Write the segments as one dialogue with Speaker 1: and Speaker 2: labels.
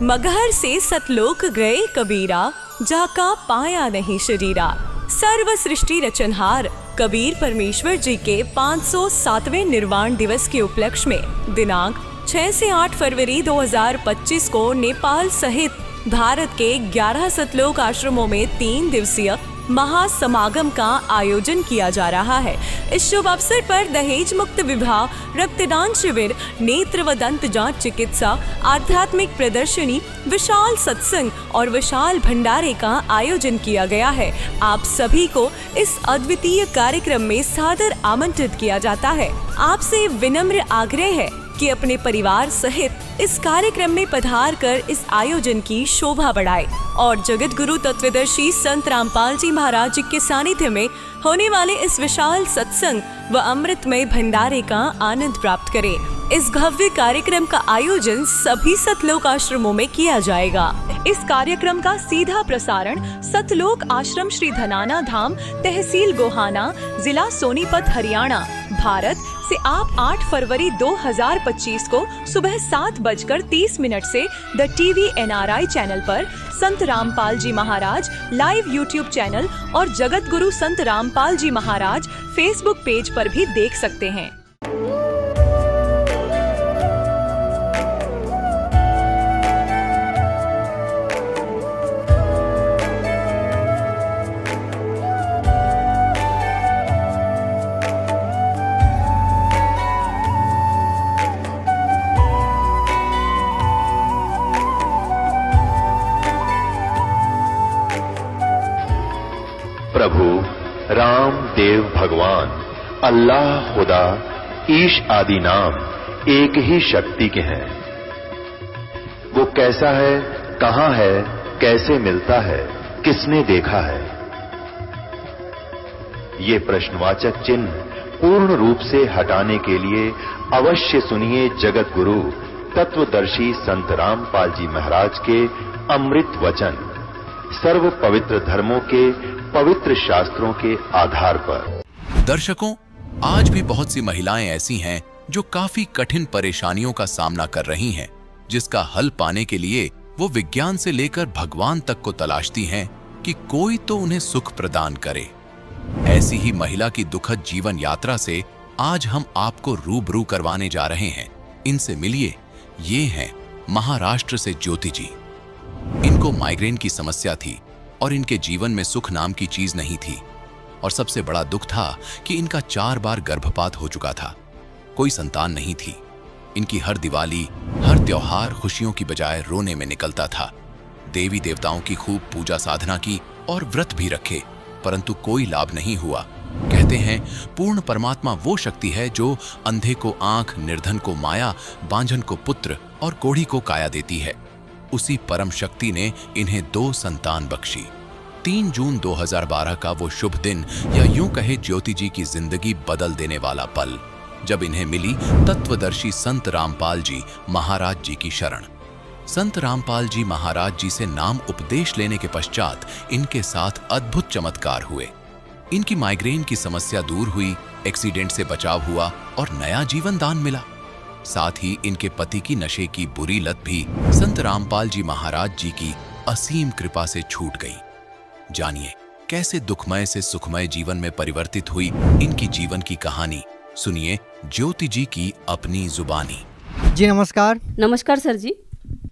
Speaker 1: मगहर से सतलोक गए कबीरा, जाका पाया नहीं शरीरा। सर्व सृष्टि रचनहार कबीर परमेश्वर जी के 507वें निर्वाण दिवस के उपलक्ष्य में दिनांक 6 से 8 फरवरी 2025 को नेपाल सहित भारत के 11 सतलोक आश्रमों में 3 दिवसीय महासमागम का आयोजन किया जा रहा है। इस शुभ अवसर पर दहेज मुक्त विवाह, रक्तदान शिविर, नेत्र व दंत जांच चिकित्सा, आध्यात्मिक प्रदर्शनी, विशाल सत्संग और विशाल भंडारे का आयोजन किया गया है। आप सभी को इस अद्वितीय कार्यक्रम में सादर आमंत्रित किया जाता है। आपसे विनम्र आग्रह है कि अपने परिवार सहित इस कार्यक्रम में पधार कर इस आयोजन की शोभा बढ़ाए और जगत गुरु तत्वदर्शी संत रामपाल जी महाराज जी के सानिध्य में होने वाले इस विशाल सत्संग व अमृतमय भंडारे का आनंद प्राप्त करें। इस भव्य कार्यक्रम का आयोजन सभी सतलोक आश्रमों में किया जाएगा। इस कार्यक्रम का सीधा प्रसारण सतलोक आश्रम श्री धनाना धाम, तहसील गोहाना, जिला सोनीपत, हरियाणा, भारत से आप 8 फरवरी 2025 को सुबह 7:30 से द टीवी NRI चैनल पर संत रामपाल जी महाराज लाइव यूट्यूब चैनल और जगत गुरु संत रामपाल जी महाराज फेसबुक पेज पर भी देख सकते हैं।
Speaker 2: प्रभु राम देव भगवान अल्लाह खुदा ईश आदि नाम एक ही शक्ति के हैं। वो कैसा है, कहां है, कैसे मिलता है, किसने देखा है? ये प्रश्नवाचक चिन्ह पूर्ण रूप से हटाने के लिए अवश्य सुनिए जगत गुरु तत्वदर्शी संत रामपाल जी महाराज के अमृत वचन, सर्व पवित्र धर्मों के पवित्र शास्त्रों के आधार पर।
Speaker 3: दर्शकों, आज भी बहुत सी महिलाएं ऐसी हैं जो काफी कठिन परेशानियों का सामना कर रही हैं, जिसका हल पाने के लिए वो विज्ञान से लेकर भगवान तक को तलाशती हैं कि कोई तो उन्हें सुख प्रदान करे। ऐसी ही महिला की दुखद जीवन यात्रा से आज हम आपको रूबरू करवाने जा रहे हैं। इनसे मिलिए। ये हैं महाराष्ट्र से ज्योति जी। इनको माइग्रेन की समस्या थी और इनके जीवन में सुख नाम की चीज नहीं थी और सबसे बड़ा दुख था कि इनका 4 बार गर्भपात हो चुका था। कोई संतान नहीं थी। इनकी हर दिवाली, हर त्योहार खुशियों की बजाय रोने में निकलता था। देवी देवताओं की खूब पूजा साधना की और व्रत भी रखे, परंतु कोई लाभ नहीं हुआ। कहते हैं पूर्ण परमात्मा वो शक्ति है जो अंधे को आंख, निर्धन को माया, बांझन को पुत्र और कोढ़ी को काया देती है। उसी परम शक्ति ने इन्हें 2 संतान बख्शी। 3 जून 2012 का वो शुभ दिन, या यूं कहे ज्योति जी की जिंदगी बदल देने वाला पल, जब इन्हें मिली तत्वदर्शी संत रामपाल जी महाराज जी की शरण। संत रामपाल जी महाराज जी से नाम उपदेश लेने के पश्चात इनके साथ अद्भुत चमत्कार हुए। इनकी माइग्रेन की समस्या दूर हुई, एक्सीडेंट से बचाव हुआ और नया जीवन दान मिला। साथ ही इनके पति की नशे की बुरी लत भी संत रामपाल जी महाराज जी की असीम कृपा से छूट गई। जानिए कैसे दुखमय से सुखमय जीवन में परिवर्तित हुई इनकी जीवन की कहानी। सुनिए ज्योति जी की अपनी जुबानी।
Speaker 4: जी नमस्कार।
Speaker 5: नमस्कार सर जी।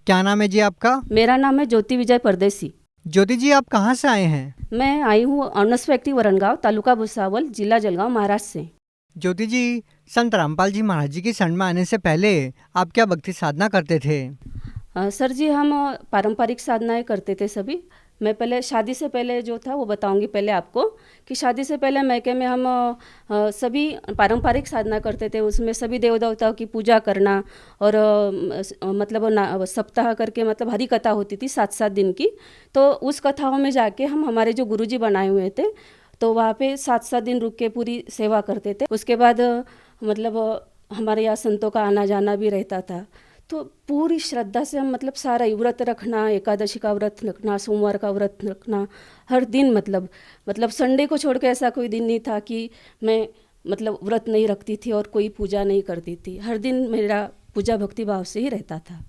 Speaker 4: क्या नाम है जी आपका?
Speaker 5: मेरा नाम है ज्योति विजय परदेसी।
Speaker 4: ज्योति जी, आप कहाँ से आए हैं?
Speaker 5: मैं आई हूँ अनस व्यक्ति वरणगांव, तालुका भुसावल, जिला जलगांव, महाराष्ट्र से।
Speaker 4: ज्योति जी, संत रामपाल जी महाराज जी की शरण में आने से पहले आप क्या भक्ति साधना करते थे?
Speaker 5: सर जी, हम पारंपरिक साधनाएं करते थे सभी। मैं पहले शादी से पहले जो था वो बताऊंगी पहले आपको कि शादी से पहले मैके में हम सभी पारंपरिक साधना करते थे। उसमें सभी देव देवताओं की पूजा करना और मतलब सप्ताह करके मतलब हरी कथा होती थी 7-7 दिन की। तो उस कथाओं में जाके हम हमारे जो गुरुजी बनाए हुए थे तो वहाँ पे 7-7 दिन रुक के पूरी सेवा करते थे। उसके बाद मतलब हमारे यहाँ संतों का आना जाना भी रहता था। तो पूरी श्रद्धा से हम मतलब सारा व्रत रखना, एकादशी का व्रत रखना, सोमवार का व्रत रखना, हर दिन मतलब संडे को छोड़ के ऐसा कोई दिन नहीं था कि मैं मतलब व्रत नहीं रखती थी और कोई पूजा नहीं करती थी। हर दिन मेरा पूजा भक्ति भाव से ही रहता था।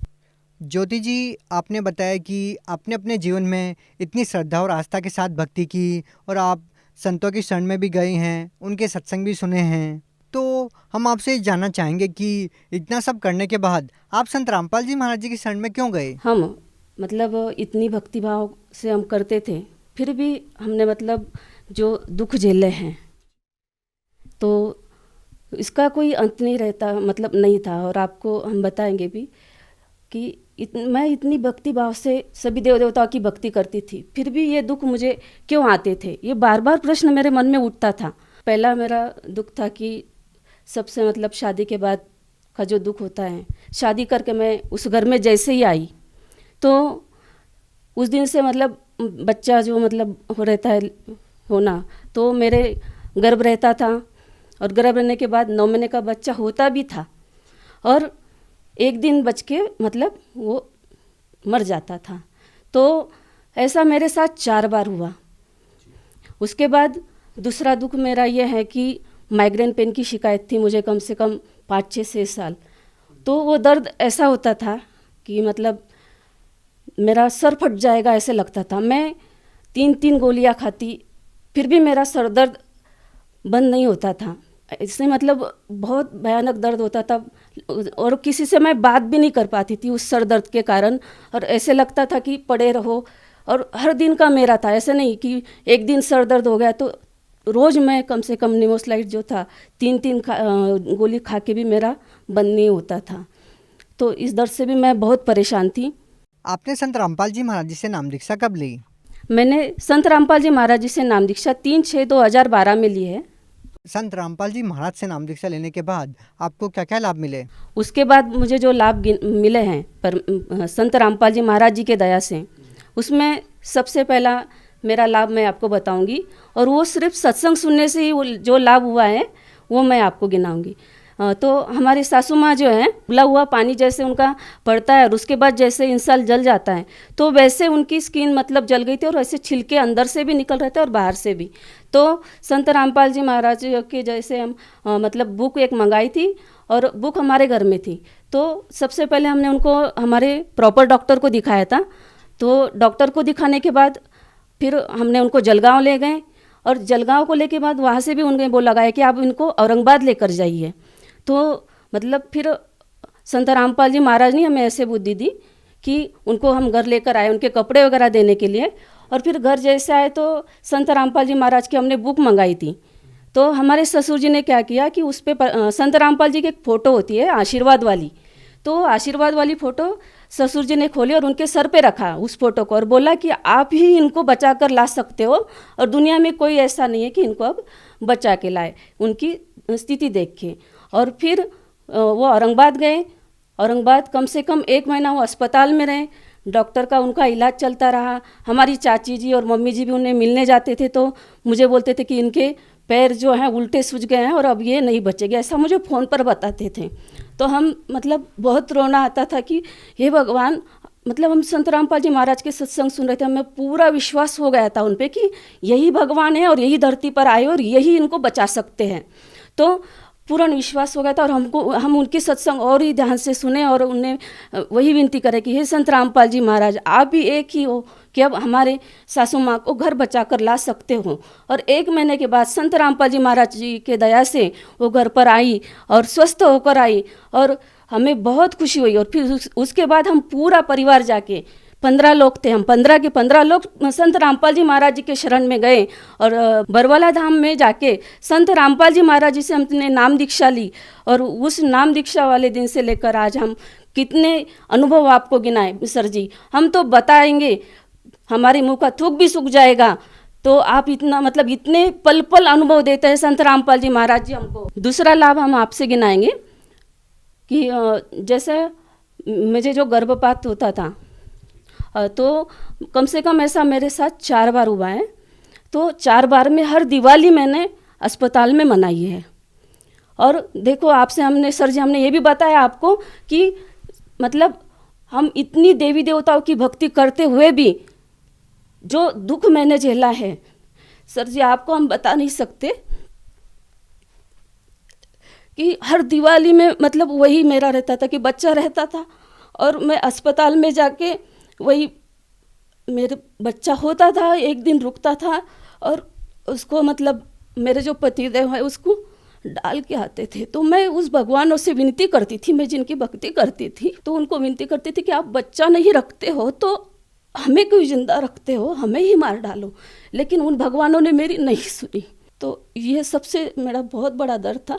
Speaker 4: ज्योति जी, आपने बताया कि आपने अपने जीवन में इतनी श्रद्धा और आस्था के साथ भक्ति की और आप संतों की शरण में भी गए हैं, उनके सत्संग भी सुने हैं। तो हम आपसे ये जानना चाहेंगे कि इतना सब करने के बाद आप संत रामपाल जी महाराज जी की शरण में क्यों गए?
Speaker 5: हम मतलब इतनी भक्तिभाव से हम करते थे, फिर भी हमने मतलब जो दुख झेले हैं तो इसका कोई अंत नहीं रहता, मतलब नहीं था। और आपको हम बताएंगे भी कि मैं इतनी भक्ति भाव से सभी देव देवताओं की भक्ति करती थी, फिर भी ये दुख मुझे क्यों आते थे, ये बार बार प्रश्न मेरे मन में उठता था। पहला मेरा दुख था कि सबसे मतलब शादी के बाद का जो दुख होता है, शादी करके मैं उस घर में जैसे ही आई तो उस दिन से मतलब बच्चा जो मतलब हो रहता है होना, तो मेरे गर्भ रहता था और गर्भ रहने के बाद 9 महीने का बच्चा होता भी था और एक दिन बच के मतलब वो मर जाता था। तो ऐसा मेरे साथ 4 बार हुआ। उसके बाद दूसरा दुख मेरा ये है कि माइग्रेन पेन की शिकायत थी मुझे कम से कम 5-6 साल। तो वो दर्द ऐसा होता था कि मतलब मेरा सर फट जाएगा ऐसे लगता था। मैं 3-3 गोलियां खाती फिर भी मेरा सर दर्द बंद नहीं होता था। इससे मतलब बहुत भयानक दर्द होता था और किसी से मैं बात भी नहीं कर पाती थी उस सर दर्द के कारण। और ऐसे लगता था कि पड़े रहो, और हर दिन का मेरा था, ऐसे नहीं कि एक दिन सर दर्द हो गया तो रोज़ मैं कम से कम निमोसलाइट जो था 3-3 गोली खा के भी मेरा बंद नहीं होता था। तो इस दर्द से भी मैं बहुत परेशान थी।
Speaker 4: आपने संत रामपाल जी महाराज जी से नाम दीक्षा कब ली?
Speaker 5: मैंने संत रामपाल जी महाराज जी से नाम दीक्षा 3/6/2012 में ली है।
Speaker 4: संत रामपाल जी महाराज से नाम दीक्षा लेने के बाद आपको क्या क्या लाभ मिले?
Speaker 5: उसके बाद मुझे जो लाभ मिले हैं पर संत रामपाल जी महाराज जी के दया से, उसमें सबसे पहला मेरा लाभ मैं आपको बताऊंगी, और वो सिर्फ सत्संग सुनने से ही जो लाभ हुआ है वो मैं आपको गिनाऊंगी। तो हमारी सासू माँ जो है, उबला हुआ पानी जैसे उनका पड़ता है और उसके बाद जैसे इंसान जल जाता है, तो वैसे उनकी स्किन मतलब जल गई थी और ऐसे छिलके अंदर से भी निकल रहे थे और बाहर से भी। तो संत रामपाल जी महाराज के जैसे हम मतलब बुक एक मंगाई थी और बुक हमारे घर में थी। तो सबसे पहले हमने उनको हमारे प्रॉपर डॉक्टर को दिखाया था। तो डॉक्टर को दिखाने के बाद फिर हमने उनको जलगांव ले गए, और जलगांव को लेके बाद वहाँ से भी उन्होंने बोला गया कि आप इनको औरंगाबाद लेकर जाइए। तो मतलब फिर संत रामपाल जी महाराज ने हमें ऐसे बुद्धि दी कि उनको हम घर लेकर आए उनके कपड़े वगैरह देने के लिए। और फिर घर जैसे आए तो संत रामपाल जी महाराज की हमने बुक मंगाई थी। तो हमारे ससुर जी ने क्या किया कि उस पर संत रामपाल जी की एक फ़ोटो होती है आशीर्वाद वाली, तो आशीर्वाद वाली फ़ोटो ससुर जी ने खोली और उनके सर पे रखा उस फोटो को, और बोला कि आप ही इनको बचा कर ला सकते हो और दुनिया में कोई ऐसा नहीं है कि इनको अब बचा के लाए, उनकी स्थिति देख के। और फिर वो औरंगाबाद गए। औरंगाबाद कम से कम 1 महीना वो अस्पताल में रहे, डॉक्टर का उनका इलाज चलता रहा। हमारी चाची जी और मम्मी जी भी उन्हें मिलने जाते थे तो मुझे बोलते थे कि इनके पैर जो हैं उल्टे सूज गए हैं और अब ये नहीं बचेंगे, ऐसा मुझे फ़ोन पर बताते थे। तो हम मतलब बहुत रोना आता था कि हे भगवान, मतलब हम संत रामपाल जी महाराज के सत्संग सुन रहे थे, हमें पूरा विश्वास हो गया था उन पे कि यही भगवान है और यही धरती पर आए और यही इनको बचा सकते हैं। तो पूर्ण विश्वास हो गया था और हम उनके सत्संग और ही ध्यान से सुने और उन्हें वही विनती करें कि हे संत रामपाल जी महाराज, आप भी एक ही हो कि अब हमारे सासू माँ को घर बचा कर ला सकते हो। और 1 महीने के बाद संत रामपाल जी महाराज जी के दया से वो घर पर आई और स्वस्थ होकर आई और हमें बहुत खुशी हुई। और फिर उसके बाद हम पूरा परिवार जाके 15 लोग थे, हम 15 के 15 लोग संत रामपाल जी महाराज जी के शरण में गए और बरवाला धाम में जाके संत रामपाल जी महाराज जी से हमने नाम दीक्षा ली। और उस नाम दीक्षा वाले दिन से लेकर आज हम कितने अनुभव आपको गिनाए सर जी, हम तो बताएंगे, हमारे मुंह का थूक भी सूख जाएगा। तो आप इतना मतलब इतने पल पल अनुभव देते हैं संत रामपाल जी महाराज जी हमको। दूसरा लाभ हम आपसे गिनाएंगे कि जैसे मुझे जो गर्भपात होता था तो कम से कम ऐसा मेरे साथ 4 बार हुआ है। तो 4 बार में हर दिवाली मैंने अस्पताल में मनाई है। और देखो आपसे हमने सर जी हमने ये भी बताया आपको कि मतलब हम इतनी देवी देवताओं की भक्ति करते हुए भी जो दुख मैंने झेला है सर जी आपको हम बता नहीं सकते कि हर दिवाली में मतलब वही मेरा रहता था कि बच्चा रहता था और मैं अस्पताल में जाके वही मेरे बच्चा होता था, एक दिन रुकता था और उसको मतलब मेरे जो पतिदेव है उसको डाल के आते थे। तो मैं उस भगवानों से विनती करती थी, मैं जिनकी भक्ति करती थी तो उनको विनती करती थी कि आप बच्चा नहीं रखते हो तो हमें क्यों जिंदा रखते हो, हमें ही मार डालो। लेकिन उन भगवानों ने मेरी नहीं सुनी। तो ये सबसे मेरा बहुत बड़ा डर था।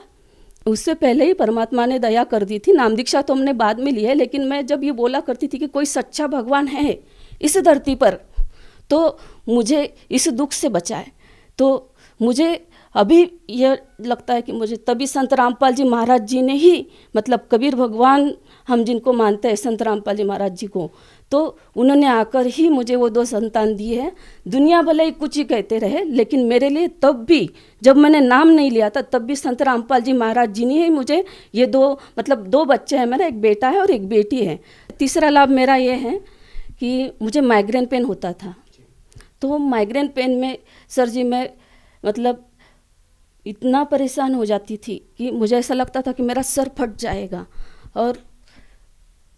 Speaker 5: उससे पहले ही परमात्मा ने दया कर दी थी। नाम दीक्षा तो हमने बाद में ली है, लेकिन मैं जब ये बोला करती थी कि कोई सच्चा भगवान है इस धरती पर तो मुझे इस दुख से बचाए, तो मुझे अभी ये लगता है कि मुझे तभी संत रामपाल जी महाराज जी ने ही मतलब कबीर भगवान हम जिनको मानते हैं संत रामपाल जी महाराज जी को, तो उन्होंने आकर ही मुझे वो 2 संतान दिए हैं। दुनिया भले ही कुछ ही कहते रहे, लेकिन मेरे लिए तब भी जब मैंने नाम नहीं लिया था तब भी संत रामपाल जी महाराज जी ने ही मुझे ये 2 बच्चे हैं मेरा, एक बेटा है और एक बेटी है। तीसरा लाभ मेरा ये है कि मुझे माइग्रेन पेन होता था। तो माइग्रेन पेन में सर जी मैं मतलब इतना परेशान हो जाती थी कि मुझे ऐसा लगता था कि मेरा सर फट जाएगा और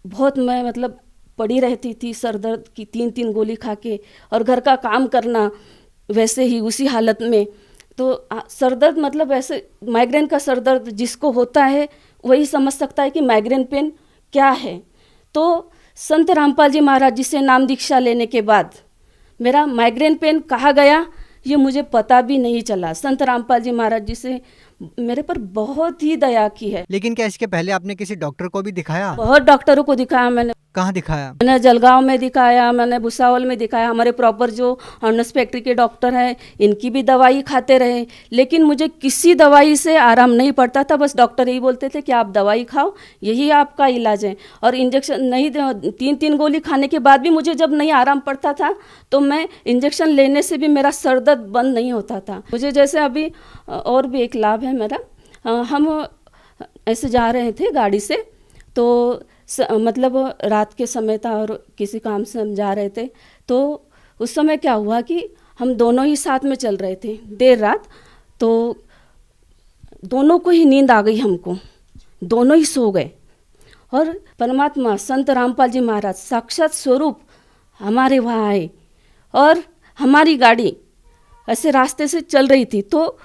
Speaker 5: बहुत मैं मतलब पड़ी रहती थी सर दर्द की 3-3 गोली खा के, और घर का काम करना वैसे ही उसी हालत में। तो सर दर्द मतलब ऐसे माइग्रेन का सर दर्द जिसको होता है वही समझ सकता है कि माइग्रेन पेन क्या है। तो संत रामपाल जी महाराज जी से नाम दीक्षा लेने के बाद मेरा माइग्रेन पेन कहाँ गया ये मुझे पता भी नहीं चला। संत रामपाल जी महाराज जी से मेरे पर बहुत ही दया की है।
Speaker 4: लेकिन क्या इसके पहले आपने किसी डॉक्टर को भी दिखाया?
Speaker 5: बहुत डॉक्टरों को दिखाया मैंने।
Speaker 4: कहाँ दिखाया?
Speaker 5: मैंने जलगांव में दिखाया, मैंने भुसावल में दिखाया, हमारे प्रॉपर जो हॉर्नस फैक्ट्री के डॉक्टर हैं इनकी भी दवाई खाते रहे, लेकिन मुझे किसी दवाई से आराम नहीं पड़ता था। बस डॉक्टर यही बोलते थे कि आप दवाई खाओ, यही आपका इलाज है। और इंजेक्शन नहीं, 3-3 गोली खाने के बाद भी मुझे जब नहीं आराम पड़ता था तो मैं इंजेक्शन लेने से भी मेरा सर दर्द बंद नहीं होता था। मुझे जैसे अभी और भी एक लाभ है मेरा, हम ऐसे जा रहे थे गाड़ी से, तो मतलब रात के समय था और किसी काम से हम जा रहे थे, तो उस समय क्या हुआ कि हम दोनों ही साथ में चल रहे थे देर रात, तो दोनों को ही नींद आ गई, हमको दोनों ही सो गए। और परमात्मा संत रामपाल जी महाराज साक्षात स्वरूप हमारे वहाँ आए और हमारी गाड़ी ऐसे रास्ते से चल रही थी, तो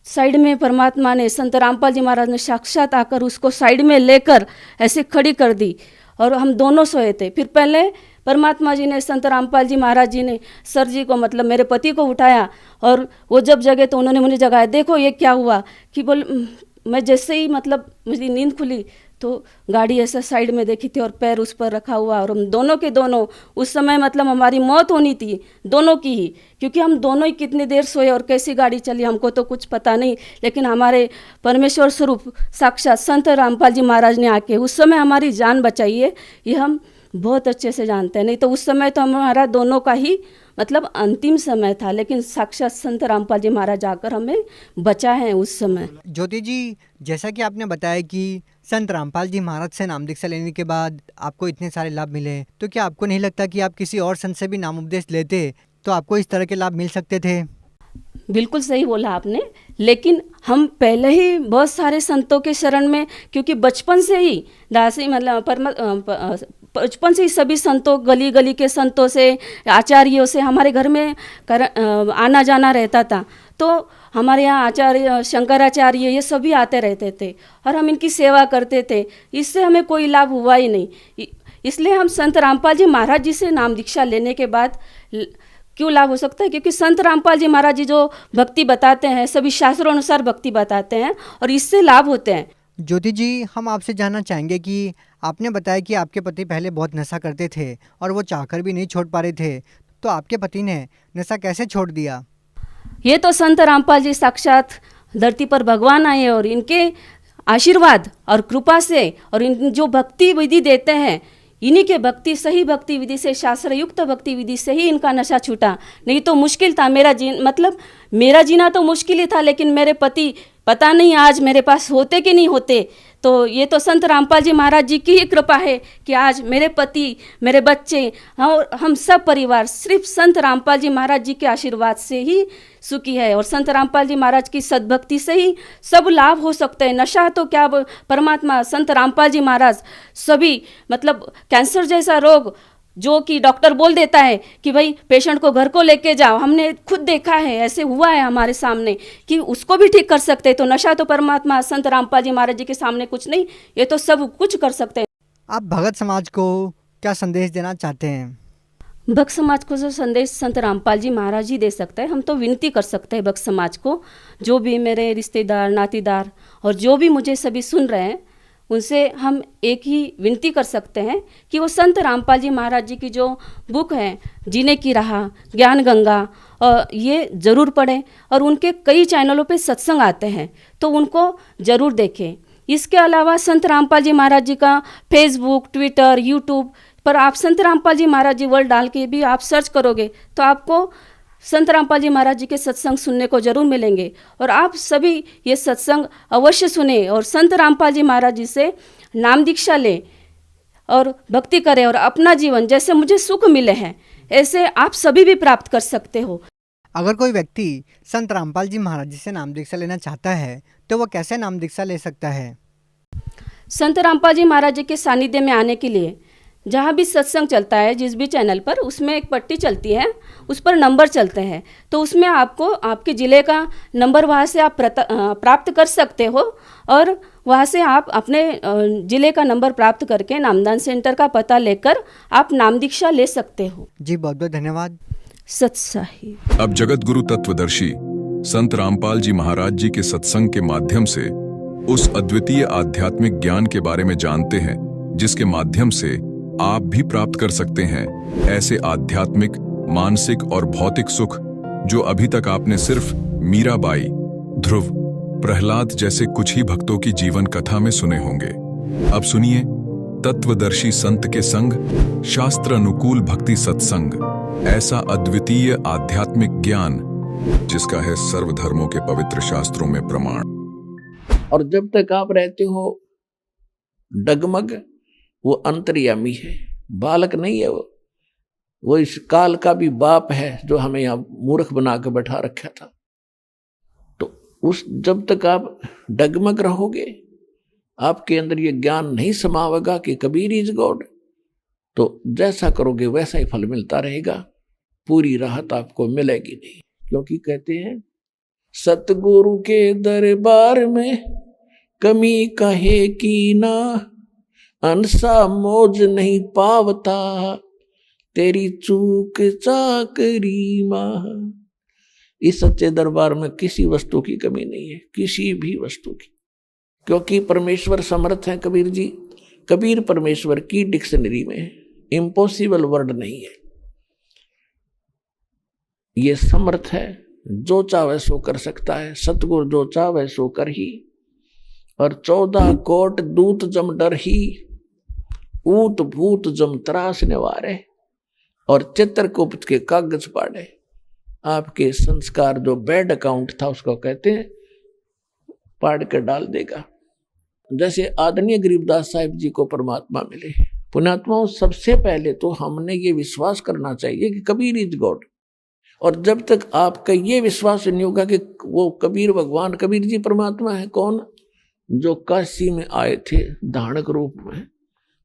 Speaker 5: साइड में परमात्मा ने, संत रामपाल जी महाराज ने साक्षात आकर उसको साइड में लेकर ऐसे खड़ी कर दी और हम दोनों सोए थे। फिर पहले परमात्मा जी ने, संत रामपाल जी महाराज जी ने सर जी को मतलब मेरे पति को उठाया और वो जब जगे तो उन्होंने मुझे जगाया। देखो ये क्या हुआ कि मैं जैसे ही मतलब मुझे नींद खुली तो गाड़ी ऐसा साइड में देखी थी और पैर उस पर रखा हुआ, और हम दोनों के दोनों उस समय मतलब हमारी मौत होनी थी दोनों की ही, क्योंकि हम दोनों ही कितनी देर सोए और कैसी गाड़ी चली हमको तो कुछ पता नहीं। लेकिन हमारे परमेश्वर स्वरूप साक्षात संत रामपाल जी महाराज ने आके उस समय हमारी जान बचाई है, ये हम बहुत अच्छे से जानते हैं। नहीं तो उस समय तो हमारा दोनों का ही मतलब अंतिम समय था, लेकिन साक्षात संत रामपाल जी महाराज आकर हमें बचा है उस समय।
Speaker 4: ज्योति जी, जैसा कि आपने बताया कि संत रामपाल जी महाराज से नाम दीक्षा लेने के बाद आपको इतने सारे लाभ मिले, तो क्या आपको नहीं लगता कि आप किसी और संत से भी नाम उपदेश लेते तो आपको इस तरह के लाभ मिल सकते थे?
Speaker 5: बिल्कुल सही बोला आपने, लेकिन हम पहले ही बहुत सारे संतों के शरण में, क्योंकि बचपन से ही दासी मतलब बचपन से ही सभी संतों, गली गली के संतों से, आचार्यों से हमारे घर में आना जाना रहता था। तो हमारे यहाँ आचार्य, शंकराचार्य, ये सभी आते रहते थे और हम इनकी सेवा करते थे। इससे हमें कोई लाभ हुआ ही नहीं। इसलिए हम संत रामपाल जी महाराज जी से नाम दीक्षा लेने के बाद क्यों लाभ हो सकता है, क्योंकि संत रामपाल जी महाराज जी जो भक्ति बताते हैं सभी शास्त्रों अनुसार भक्ति बताते हैं और इससे लाभ होते हैं।
Speaker 4: ज्योति जी, हम आपसे जानना चाहेंगे कि आपने बताया कि आपके पति पहले बहुत नशा करते थे और वो चाहकर भी नहीं छोड़ पा रहे थे, तो आपके पति ने नशा कैसे छोड़ दिया?
Speaker 5: ये तो संत रामपाल जी साक्षात धरती पर भगवान आए और इनके आशीर्वाद और कृपा से और इन जो भक्ति विधि देते हैं, इन्हीं के भक्ति, सही भक्ति विधि से, शास्त्र युक्त भक्ति विधि से ही इनका नशा छूटा। नहीं तो मुश्किल था। मेरा मतलब मेरा जीना तो मुश्किल ही था, लेकिन मेरे पति पता नहीं आज मेरे पास होते कि नहीं होते। तो ये तो संत रामपाल जी महाराज जी की ही कृपा है कि आज मेरे पति, मेरे बच्चे और हम सब परिवार सिर्फ संत रामपाल जी महाराज जी के आशीर्वाद से ही सुखी है। और संत रामपाल जी महाराज की सद्भक्ति से ही सब लाभ हो सकते हैं। नशा तो क्या, परमात्मा संत रामपाल जी महाराज सभी, मतलब कैंसर जैसा रोग जो कि डॉक्टर बोल देता है कि भाई पेशेंट को घर को लेके जाओ, हमने खुद देखा है, ऐसे हुआ है हमारे सामने कि उसको भी ठीक कर सकते हैं। तो नशा तो परमात्मा संत रामपाल जी महाराज जी के सामने कुछ नहीं, ये तो सब कुछ कर सकते हैं।
Speaker 4: आप भगत समाज को क्या संदेश देना चाहते हैं?
Speaker 5: भक्त समाज को जो संदेश संत रामपाल जी महाराज ही दे सकते हैं। हम तो विनती कर सकते हैं भक्त समाज को, जो भी मेरे रिश्तेदार, नातीदार और जो भी मुझे सभी सुन रहे हैं, उनसे हम एक ही विनती कर सकते हैं कि वो संत रामपाल जी महाराज जी की जो बुक है जीने की राह, ज्ञान गंगा, ये ज़रूर पढ़ें। और उनके कई चैनलों पे सत्संग आते हैं तो उनको ज़रूर देखें। इसके अलावा संत रामपाल जी महाराज जी का फेसबुक, ट्विटर, यूट्यूब पर आप संत रामपाल जी महाराज जी वर्ड डाल के भी आप सर्च करोगे तो आपको संत रामपाल जी महाराज जी के सत्संग सुनने को जरूर मिलेंगे। और आप सभी ये सत्संग अवश्य सुने और संत रामपाल जी महाराज जी से नाम दीक्षा ले और भक्ति करें और अपना जीवन जैसे मुझे सुख मिले हैं ऐसे आप सभी भी प्राप्त कर सकते हो।
Speaker 4: अगर कोई व्यक्ति संत रामपाल जी महाराज जी से नाम दीक्षा लेना चाहता है तो वो कैसे नाम दीक्षा ले सकता है?
Speaker 5: संत रामपाल जी महाराज जी के सानिध्य में आने के लिए जहाँ भी सत्संग चलता है, जिस भी चैनल पर, उसमें एक पट्टी चलती है, उस पर नंबर चलते हैं। तो उसमें आपको आपके ज़िले का नंबर वहाँ से आप प्राप्त कर सकते हो और वहाँ से आप अपने ज़िले का नंबर प्राप्त करके नामदान सेंटर का पता लेकर आप नाम दीक्षा ले सकते हो।
Speaker 4: जी बहुत बहुत धन्यवाद।
Speaker 5: सत साहिब।
Speaker 3: अब जगत गुरु तत्वदर्शी संत रामपाल जी महाराज जी के सत्संग के माध्यम से उस अद्वितीय आध्यात्मिक ज्ञान के बारे में जानते हैं जिसके माध्यम से आप भी प्राप्त कर सकते हैं ऐसे आध्यात्मिक, मानसिक और भौतिक सुख जो अभी तक आपने सिर्फ मीराबाई, ध्रुव, प्रहलाद जैसे कुछ ही भक्तों की जीवन कथा में सुने होंगे। अब सुनिए तत्वदर्शी संत के संग शास्त्र अनुकूल भक्ति सत्संग, ऐसा अद्वितीय आध्यात्मिक ज्ञान जिसका है सर्वधर्मों के पवित्र शास्त्रों में प्रमाण।
Speaker 6: और जब तक आप रहते हो डगमग, वो अंतर्यामी है, बालक नहीं है। वो इस काल का भी बाप है जो हमें यहाँ मूर्ख बना के बैठा रखा था। तो उस जब तक आप डगमग रहोगे, आपके अंदर ये ज्ञान नहीं समावेगा कि कबीर इज गॉड, तो जैसा करोगे वैसा ही फल मिलता रहेगा, पूरी राहत आपको मिलेगी नहीं। क्योंकि कहते हैं सतगुरु के दरबार में कमी कहे की ना, अनसा मौज नहीं पावता तेरी चूक चाकरी माँ। इस सच्चे दरबार में किसी वस्तु की कमी नहीं है, किसी भी वस्तु की, क्योंकि परमेश्वर समर्थ है। कबीर जी, कबीर परमेश्वर की डिक्शनरी में इम्पॉसिबल वर्ड नहीं है। ये समर्थ है, जो चाहे सो कर सकता है। सतगुरु जो चाहे सो कर ही, और 14 कोट दूत जम डर ही, ऊत भूत जम त्रास निवारे, और चित्रकूट के कागज पाड़े। आपके संस्कार जो बैड अकाउंट था उसको कहते हैं पाड़ कर डाल देगा। जैसे आदरणीय गरीबदास साहिब जी को परमात्मा मिले, पुण्यात्माओं, सबसे पहले तो हमने ये विश्वास करना चाहिए कि कबीर इज गॉड। और जब तक आपका ये विश्वास नहीं होगा कि वो कबीर भगवान, कबीर जी परमात्मा है, कौन? जो काशी में आए थे धानक रूप में,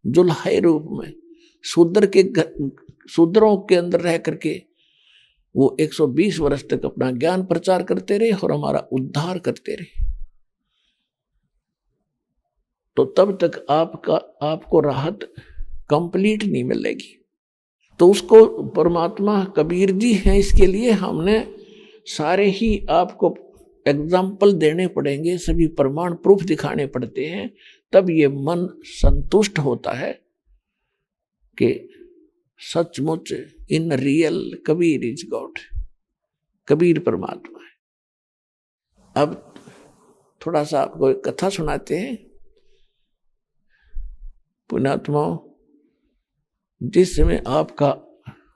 Speaker 6: जुल्हाई रूप में, शूद्रों के अंदर रह करके वो 120 वर्ष तक अपना ज्ञान प्रचार करते रहे और हमारा उद्धार करते रहे। तो तब तक आपको राहत कंप्लीट नहीं मिलेगी। तो उसको परमात्मा कबीर जी हैं, इसके लिए हमने सारे ही आपको एग्जाम्पल देने पड़ेंगे, सभी प्रमाण प्रूफ दिखाने पड़ते हैं, तब ये मन संतुष्ट होता है कि सचमुच in real Kabir is God, Kabir परमात्मा है। अब थोड़ा सा आपको एक कथा सुनाते हैं। पुण्यात्माओं, जिस समय आपका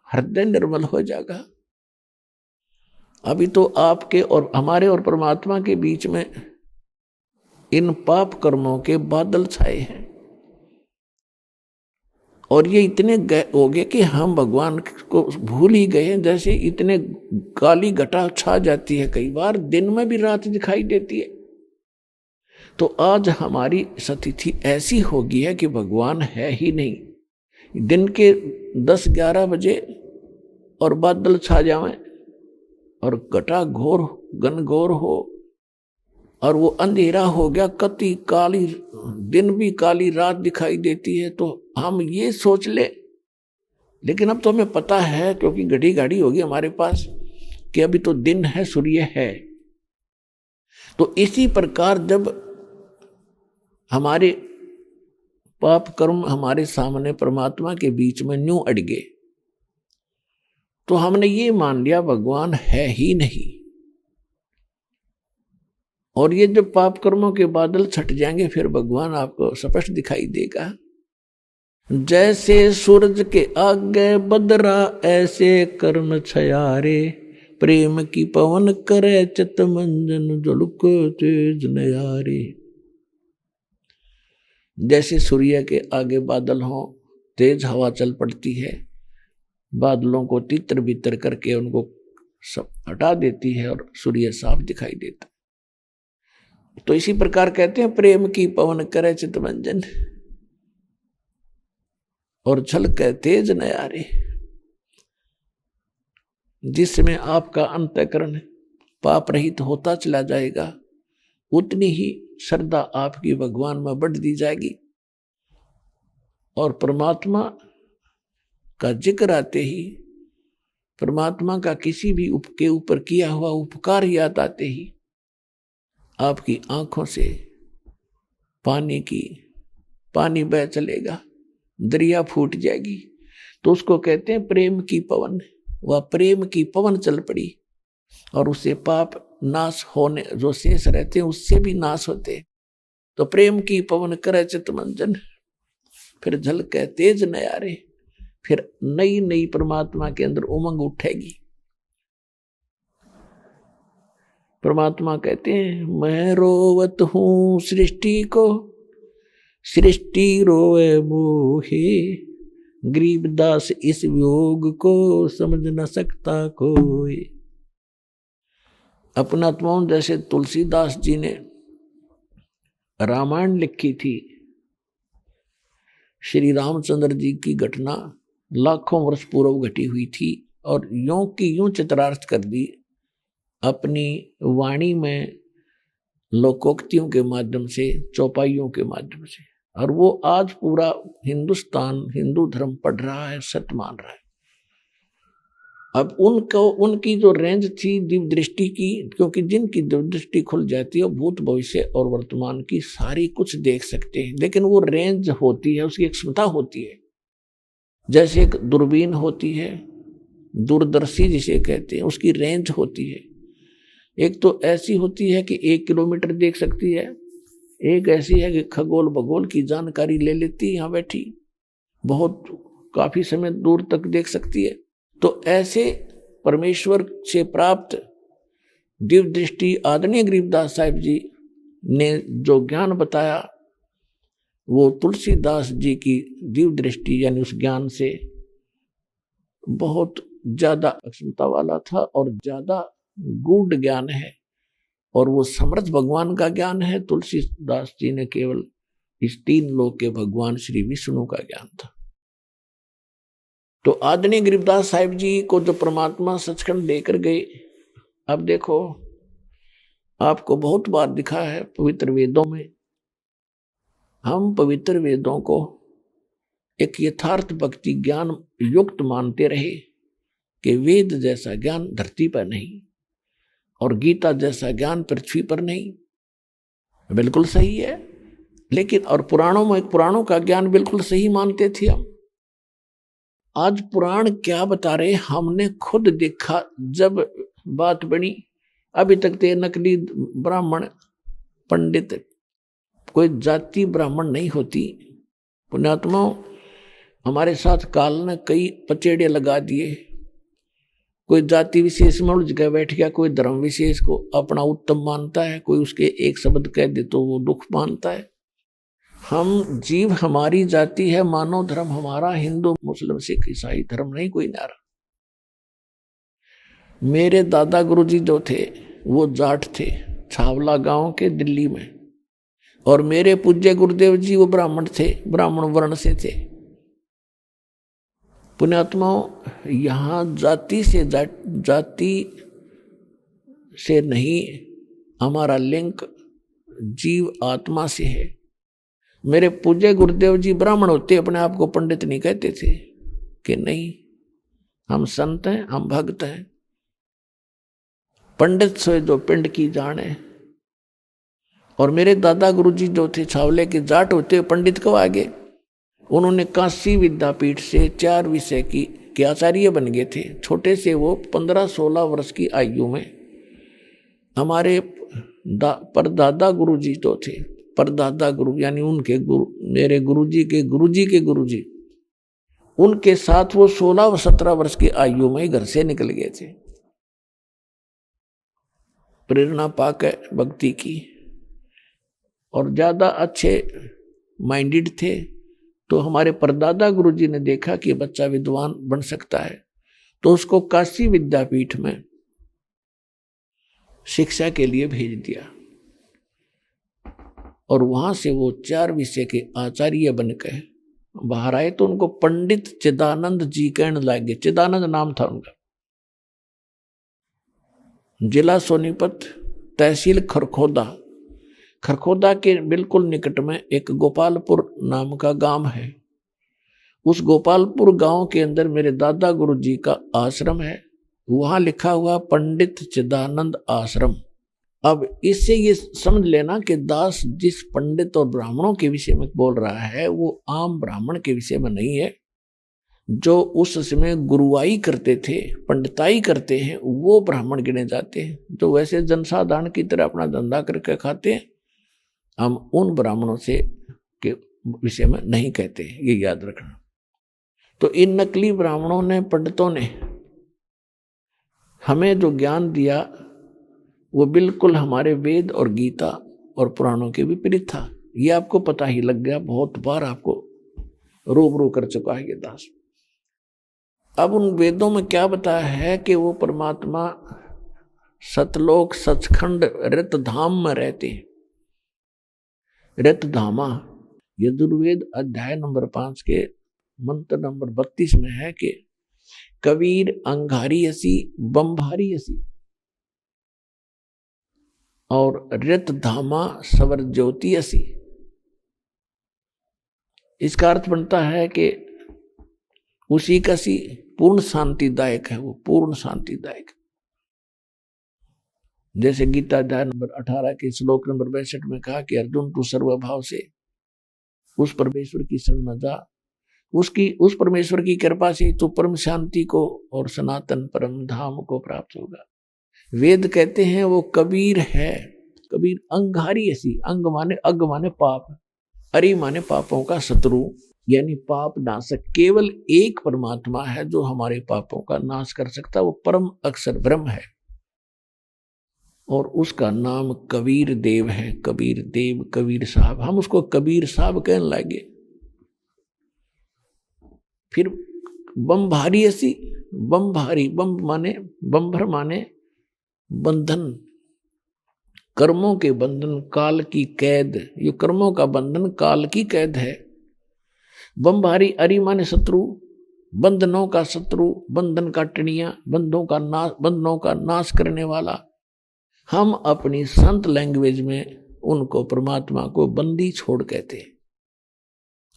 Speaker 6: हृदय निर्मल हो जाएगा, अभी तो आपके और हमारे और परमात्मा के बीच में इन पाप कर्मों के बादल छाए हैं, और ये इतने हो गए कि हम भगवान को भूल ही गए हैं। जैसे इतने काली घटा छा जाती है, कई बार दिन में भी रात दिखाई देती है। तो आज हमारी स्थिति ऐसी हो गई है कि भगवान है ही नहीं। दिन के 10-11 बजे और बादल छा जाएं और घटा घोर घनघोर हो और वो अंधेरा हो गया, कति काली दिन भी काली रात दिखाई देती है, तो हम ये सोच ले। लेकिन अब तो हमें पता है, क्योंकि घड़ी घड़ी होगी हमारे पास, कि अभी तो दिन है, सूर्य है। तो इसी प्रकार जब हमारे पाप कर्म हमारे सामने परमात्मा के बीच में न्यू अड़ गए, तो हमने ये मान लिया भगवान है ही नहीं। और ये जब पाप कर्मों के बादल छट जाएंगे, फिर भगवान आपको स्पष्ट दिखाई देगा। जैसे सूरज के आगे बदरा, ऐसे कर्म छयारे, प्रेम की पवन करे चित मंजन, जुलुक तेज नयारे। जैसे सूर्य के आगे बादल हो, तेज हवा चल पड़ती है, बादलों को तितर बितर करके उनको सब हटा देती है और सूर्य साफ दिखाई देता। तो इसी प्रकार कहते हैं प्रेम की पवन करे चितमंजन और झलके तेज नयारे। जिसमें आपका अंतःकरण पाप रहित होता चला जाएगा, उतनी ही श्रद्धा आपकी भगवान में बढ़ दी जाएगी। और परमात्मा का जिक्र आते ही, परमात्मा का किसी भी के ऊपर किया हुआ उपकार याद आते ही आपकी आंखों से पानी बह चलेगा, दरिया फूट जाएगी। तो उसको कहते हैं प्रेम की पवन। वह प्रेम की पवन चल पड़ी और उससे पाप नाश होने जो शेष रहते हैं उससे भी नाश होते। तो प्रेम की पवन करे चितमंजन, फिर झलके तेज नयारे, फिर नई नई परमात्मा के अंदर उमंग उठेगी। परमात्मा कहते हैं मैं रोवत हूं सृष्टि को, सृष्टि रोए मोहे, गरीबदास इस वियोग को समझ न सकता कोई। अपनात्माओं, जैसे तुलसीदास जी ने रामायण लिखी थी, श्री रामचंद्र जी की घटना लाखों वर्ष पूर्व घटी हुई थी और यूं की यूं चित्रार्थ कर दी अपनी वाणी में, लोकोक्तियों के माध्यम से, चौपाइयों के माध्यम से। और वो आज पूरा हिंदुस्तान हिंदू धर्म पढ़ रहा है, सत्य मान रहा है। अब उनकी जो रेंज थी दिव्य दृष्टि की, क्योंकि जिनकी दिव्य दृष्टि खुल जाती है भूत भविष्य और वर्तमान की सारी कुछ देख सकते हैं। लेकिन वो रेंज होती है, उसकी एक क्षमता होती है। जैसे एक दूरबीन होती है, दूरदर्शी जिसे कहते हैं, उसकी रेंज होती है। एक तो ऐसी होती है कि 1 किलोमीटर देख सकती है, एक ऐसी है कि खगोल भगोल की जानकारी ले लेती है, यहाँ बैठी बहुत काफी समय दूर तक देख सकती है। तो ऐसे परमेश्वर से प्राप्त दिव्य दृष्टि आदरणीय गरीबदास साहिब जी ने जो ज्ञान बताया, वो तुलसीदास जी की दिव्य दृष्टि यानी उस ज्ञान से बहुत ज्यादा अक्षमता वाला था और ज्यादा गूढ़ ज्ञान है, और वो समर्थ भगवान का ज्ञान है। तुलसीदास जी ने केवल इस 3 लोक के भगवान श्री विष्णु का ज्ञान था। तो आदरणीय गरीबदास साहिब जी को जो परमात्मा सचखंड देकर गए, अब देखो आपको बहुत बार दिखा है पवित्र वेदों में, हम पवित्र वेदों को एक यथार्थ भक्ति ज्ञान युक्त मानते रहे कि वेद जैसा ज्ञान धरती पर नहीं और गीता जैसा ज्ञान पृथ्वी पर नहीं। बिल्कुल सही है, लेकिन और पुराणों का ज्ञान बिल्कुल सही मानते थे हम। आज पुराण क्या बता रहे हमने खुद देखा। जब बात बनी, अभी तक ते नकली ब्राह्मण पंडित, कोई जाति ब्राह्मण नहीं होती। पुण्यात्माओं, हमारे साथ काल ने कई पचेड़े लगा दिए कोई जाति विशेष में उलझ के बैठ गया, कोई धर्म विशेष को अपना उत्तम मानता है, कोई उसके एक शब्द कह दे तो वो दुख मानता है। हम जीव, हमारी जाति है, मानव धर्म हमारा, हिंदू मुस्लिम सिख ईसाई धर्म नहीं कोई न्यारा। मेरे दादा गुरुजी जो थे वो जाट थे, छावला गांव के दिल्ली में, और मेरे पूज्य गुरुदेव जी वो ब्राह्मण थे, ब्राह्मण वर्ण से थे। पुण्यात्माओं, यहाँ जाति से नहीं, हमारा लिंक जीव आत्मा से है। मेरे पूज्य गुरुदेव जी ब्राह्मण होते अपने आप को पंडित नहीं कहते थे कि नहीं, हम संत हैं, हम भक्त हैं। पंडित सोए जो पिंड की जाने। और मेरे दादा गुरुजी जो थे छावले के जाट होते, पंडित कब आगे, उन्होंने काशी विद्यापीठ से 4 विषय के आचार्य बन गए थे। छोटे से वो 15-16 वर्ष की आयु में हमारे परदादा गुरुजी जो थे, परदादा गुरु यानी उनके गुरु, मेरे गुरुजी के गुरुजी के गुरुजी, उनके साथ वो 16-17 वर्ष की आयु में घर से निकल गए थे, प्रेरणा पाकर भक्ति की। और ज्यादा अच्छे माइंडेड थे, तो हमारे परदादा गुरुजी ने देखा कि बच्चा विद्वान बन सकता है, तो उसको काशी विद्यापीठ में शिक्षा के लिए भेज दिया। और वहां से वो 4 विषय के आचार्य बनकर बाहर आए, तो उनको पंडित चिदानंद जी कहने लगे। चिदानंद नाम था उनका। जिला सोनीपत, तहसील खरखोदा के बिल्कुल निकट में एक गोपालपुर नाम का गांव है। उस गोपालपुर गांव के अंदर मेरे दादा गुरुजी का आश्रम है। वहां लिखा हुआ पंडित चिदानंद आश्रम। अब इससे ये समझ लेना कि दास जिस पंडित और ब्राह्मणों के विषय में बोल रहा है वो आम ब्राह्मण के विषय में नहीं है। जो उस समय गुरुआई करते थे, पंडिताई करते हैं, वो ब्राह्मण गिने जाते हैं। जो वैसे जनसाधारण की तरह अपना धंधा करके खाते हैं, हम उन ब्राह्मणों से के विषय में नहीं कहते, ये याद रखना। तो इन नकली ब्राह्मणों ने, पंडितों ने हमें जो ज्ञान दिया वो बिल्कुल हमारे वेद और गीता और पुराणों के विपरीत था। ये आपको पता ही लग गया, बहुत बार आपको रूबरू कर चुका है ये दास। अब उन वेदों में क्या बताया है कि वो परमात्मा सतलोक सचखंड रतधाम में रहते हैं। रतधामा यजुर्वेद अध्याय नंबर 5 के मंत्र नंबर 32 में है कि कबीर अंगारी हसी बम्भारी हसी और रतधामा सवर ज्योति हसी। इसका अर्थ बनता है कि उसी का सी पूर्ण शांतिदायक है, वो पूर्ण शांतिदायक। जैसे गीता अध्याय नंबर 18 के श्लोक नंबर 62 में कहा कि अर्जुन तू सर्वभाव से उस परमेश्वर की शरण में जा, उस परमेश्वर की कृपा से तू परम शांति को और सनातन परम धाम को प्राप्त होगा। वेद कहते हैं वो कबीर है। कबीर अंगारी ऐसी, अंग माने अग माने पाप, अरि माने पापों का शत्रु यानी पाप नाशक। केवल एक परमात्मा है जो हमारे पापों का नाश कर सकता है, वो परम अक्षर ब्रह्म है और उसका नाम कबीर देव है। कबीर देव, कबीर साहब, हम उसको कबीर साहब कहने लगे। फिर बम भारी ऐसी, बम भारी, बम माने बम्भर माने बंधन, कर्मों के बंधन, काल की कैद। ये कर्मों का बंधन काल की कैद है। बम भारी, अरि माने शत्रु, बंधनों का शत्रु, बंधन का टनिया, बंधनों का नाश करने वाला। हम अपनी संत लैंग्वेज में उनको, परमात्मा को बंदी छोड़ कहते हैं।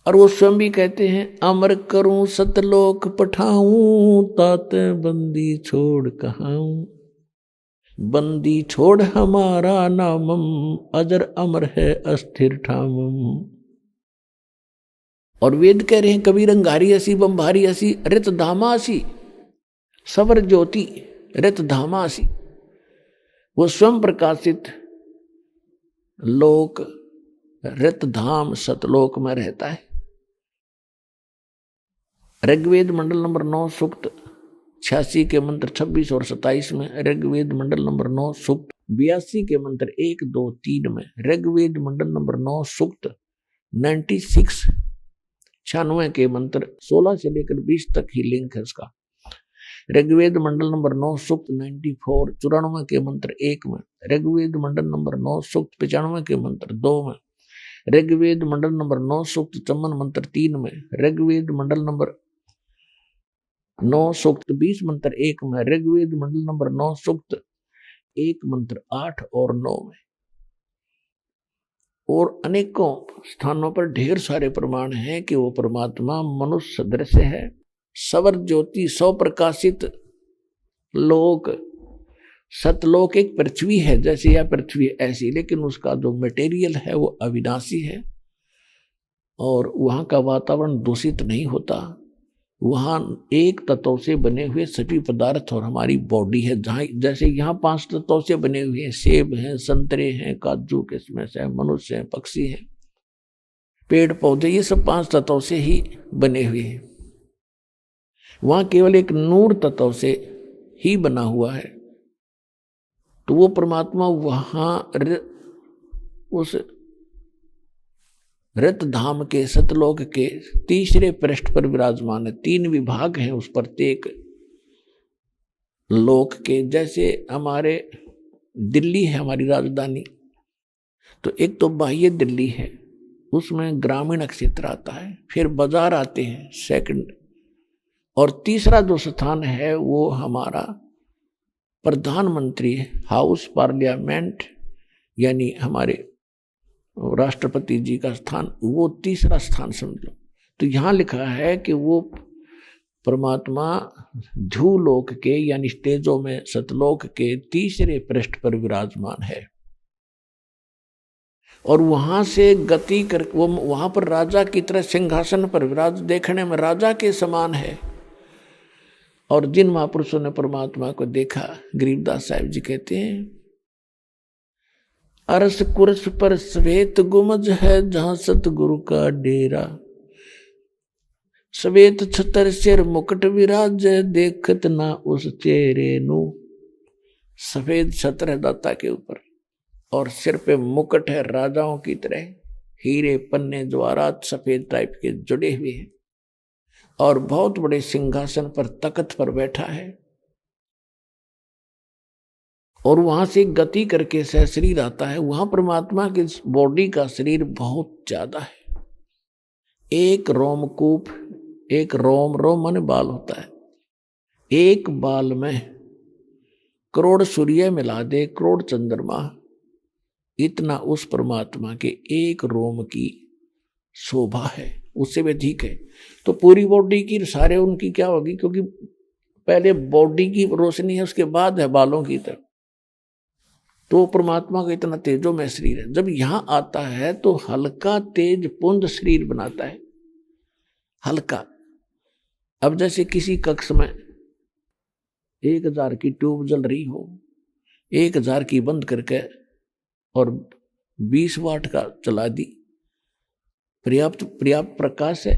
Speaker 6: और वो स्वयं भी कहते हैं अमर करूं सतलोक पठाऊं, तात बंदी छोड़ कहाऊं। बंदी छोड़ हमारा नामम, अजर अमर है अस्थिर ठामम। और वेद कह रहे हैं कबीर अंगारी हसी बम्भारी हसी रित धामासी सवर ज्योति रित धामासी। वो स्वयं प्रकाशित लोक रित धाम सतलोक में रहता है। ऋग्वेद मंडल नंबर 9 सूक्त 86 के मंत्र 26 और 27 में, ऋग्वेद मंडल नंबर 9 सूक्त 82 के मंत्र 1, 2, 3 में, ऋग्वेद मंडल नंबर 9 सूक्त 96 96 के मंत्र 16 से लेकर 20 तक ही लिंक है उसका। ऋग्वेद मंडल नंबर 9 सूक्त 94 94 के मंत्र 1 में, ऋग्वेद मंडल नंबर 9 सूक्त 95 के मंत्र 2 में, ऋग्वेद मंडल नंबर 9 सूक्त 54 मंत्र 3 में, ऋग्वेद मंडल नंबर 9 सूक्त 20 मंत्र 1 में, ऋग्वेद मंडल नंबर 9 सूक्त 1 मंत्र 8 और 9 में। और अनेकों स्थानों पर ढेर सारे प्रमाण हैं कि वो परमात्मा मनुष्य सदृश है। सवर ज्योति सौ प्रकाशित लोक, सतलोक एक पृथ्वी है, जैसे यह पृथ्वी ऐसी, लेकिन उसका जो मटेरियल है वो अविनाशी है और वहाँ का वातावरण दूषित नहीं होता। वहाँ एक तत्व से बने हुए सभी पदार्थ और हमारी बॉडी है, जहाँ जैसे यहाँ 5 तत्वों से बने हुए हैं, सेब हैं, संतरे हैं, काजू किशमिश है, मनुष्य हैं, पक्षी हैं, पेड़ पौधे, ये सब 5 तत्वों से ही बने हुए हैं। वहाँ केवल एक नूर तत्व से ही बना हुआ है। तो वो परमात्मा वहाँ उस रत धाम के सतलोक के तीसरे पृष्ठ पर विराजमान है। 3 विभाग हैं उस प्रत्येक लोक के। जैसे हमारे दिल्ली है हमारी राजधानी, तो एक तो बाह्य दिल्ली है, उसमें ग्रामीण क्षेत्र आता है, फिर बाजार आते हैं सेकंड, और तीसरा जो स्थान है वो हमारा प्रधानमंत्री हाउस पार्लियामेंट, यानी हमारे राष्ट्रपति जी का स्थान, वो तीसरा स्थान समझो। तो यहाँ लिखा है कि वो परमात्मा ध्रुवलोक के यानी स्टेजों में सतलोक के तीसरे पृष्ठ पर विराजमान है और वहां से गति कर वो वहां पर राजा की तरह सिंहासन पर विराज, देखने में राजा के समान है। और जिन महापुरुषों ने परमात्मा को देखा, गरीबदास साहिब जी कहते हैं, अरस कुरस पर श्वेत गुमज है जहां सतगुरु का डेरा, श्वेत छतर सिर मुकुट विराज देखत ना उस चेहरे नु। सफेद छतर है दाता के ऊपर और सिर पे मुकुट है राजाओं की तरह, हीरे पन्ने ज्वारात सफेद टाइप के जुड़े हुए हैं और बहुत बड़े सिंहासन पर तख्त पर बैठा है। और वहां से गति करके सह शरीर आता है। वहां परमात्मा के बॉडी का शरीर बहुत ज्यादा है। एक रोमकूप, एक रोम माने बाल होता है, एक बाल में करोड़ सूर्य मिला दे, करोड़ चंद्रमा, इतना उस परमात्मा के एक रोम की शोभा है, उससे भी अधिक है। तो पूरी बॉडी की सारे उनकी क्या होगी, क्योंकि पहले बॉडी की रोशनी है, उसके बाद है बालों की तरफ। तो परमात्मा का इतना तेजो में शरीर है। जब यहां आता है तो हल्का तेज पुंज शरीर बनाता है, हल्का। अब जैसे किसी कक्ष में 1000 की ट्यूब जल रही हो, 1000 की बंद करके और 20 वाट का चला दी, पर्याप्त प्रकाश है,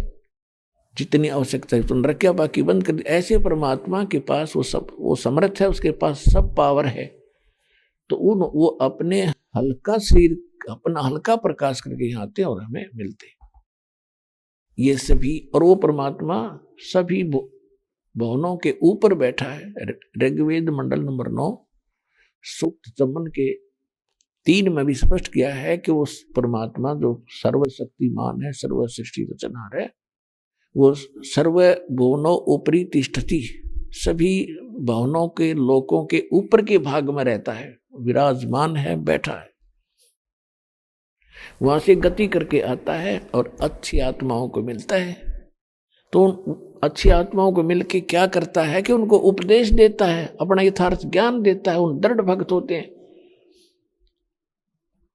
Speaker 6: जितनी आवश्यकता है उतना रखा, बाकी बंद कर दी। ऐसे परमात्मा के पास वो समर्थ है, उसके पास सब पावर है। तो वो अपने हल्का शरीर, अपना हल्का प्रकाश करके यहाँ आते हैं और हमें मिलते हैं ये सभी। और वो परमात्मा सभी भवनों के ऊपर बैठा है। ऋग्वेद मंडल नंबर 9 सूक्त 54 के 3 में भी स्पष्ट किया है कि वो परमात्मा जो सर्वशक्तिमान है, सर्व सृष्टि रचनहार है, वो सर्व भुवनों ऊपरी तिष्ठति, सभी भवनों के लोकों के ऊपर के भाग में रहता है, विराजमान है, बैठा है। वहां से गति करके आता है और अच्छी आत्माओं को मिलता है। तो अच्छी आत्माओं को मिलके क्या करता है कि उनको उपदेश देता है, अपना यथार्थ ज्ञान देता है। उन दृढ़ भक्त होते हैं।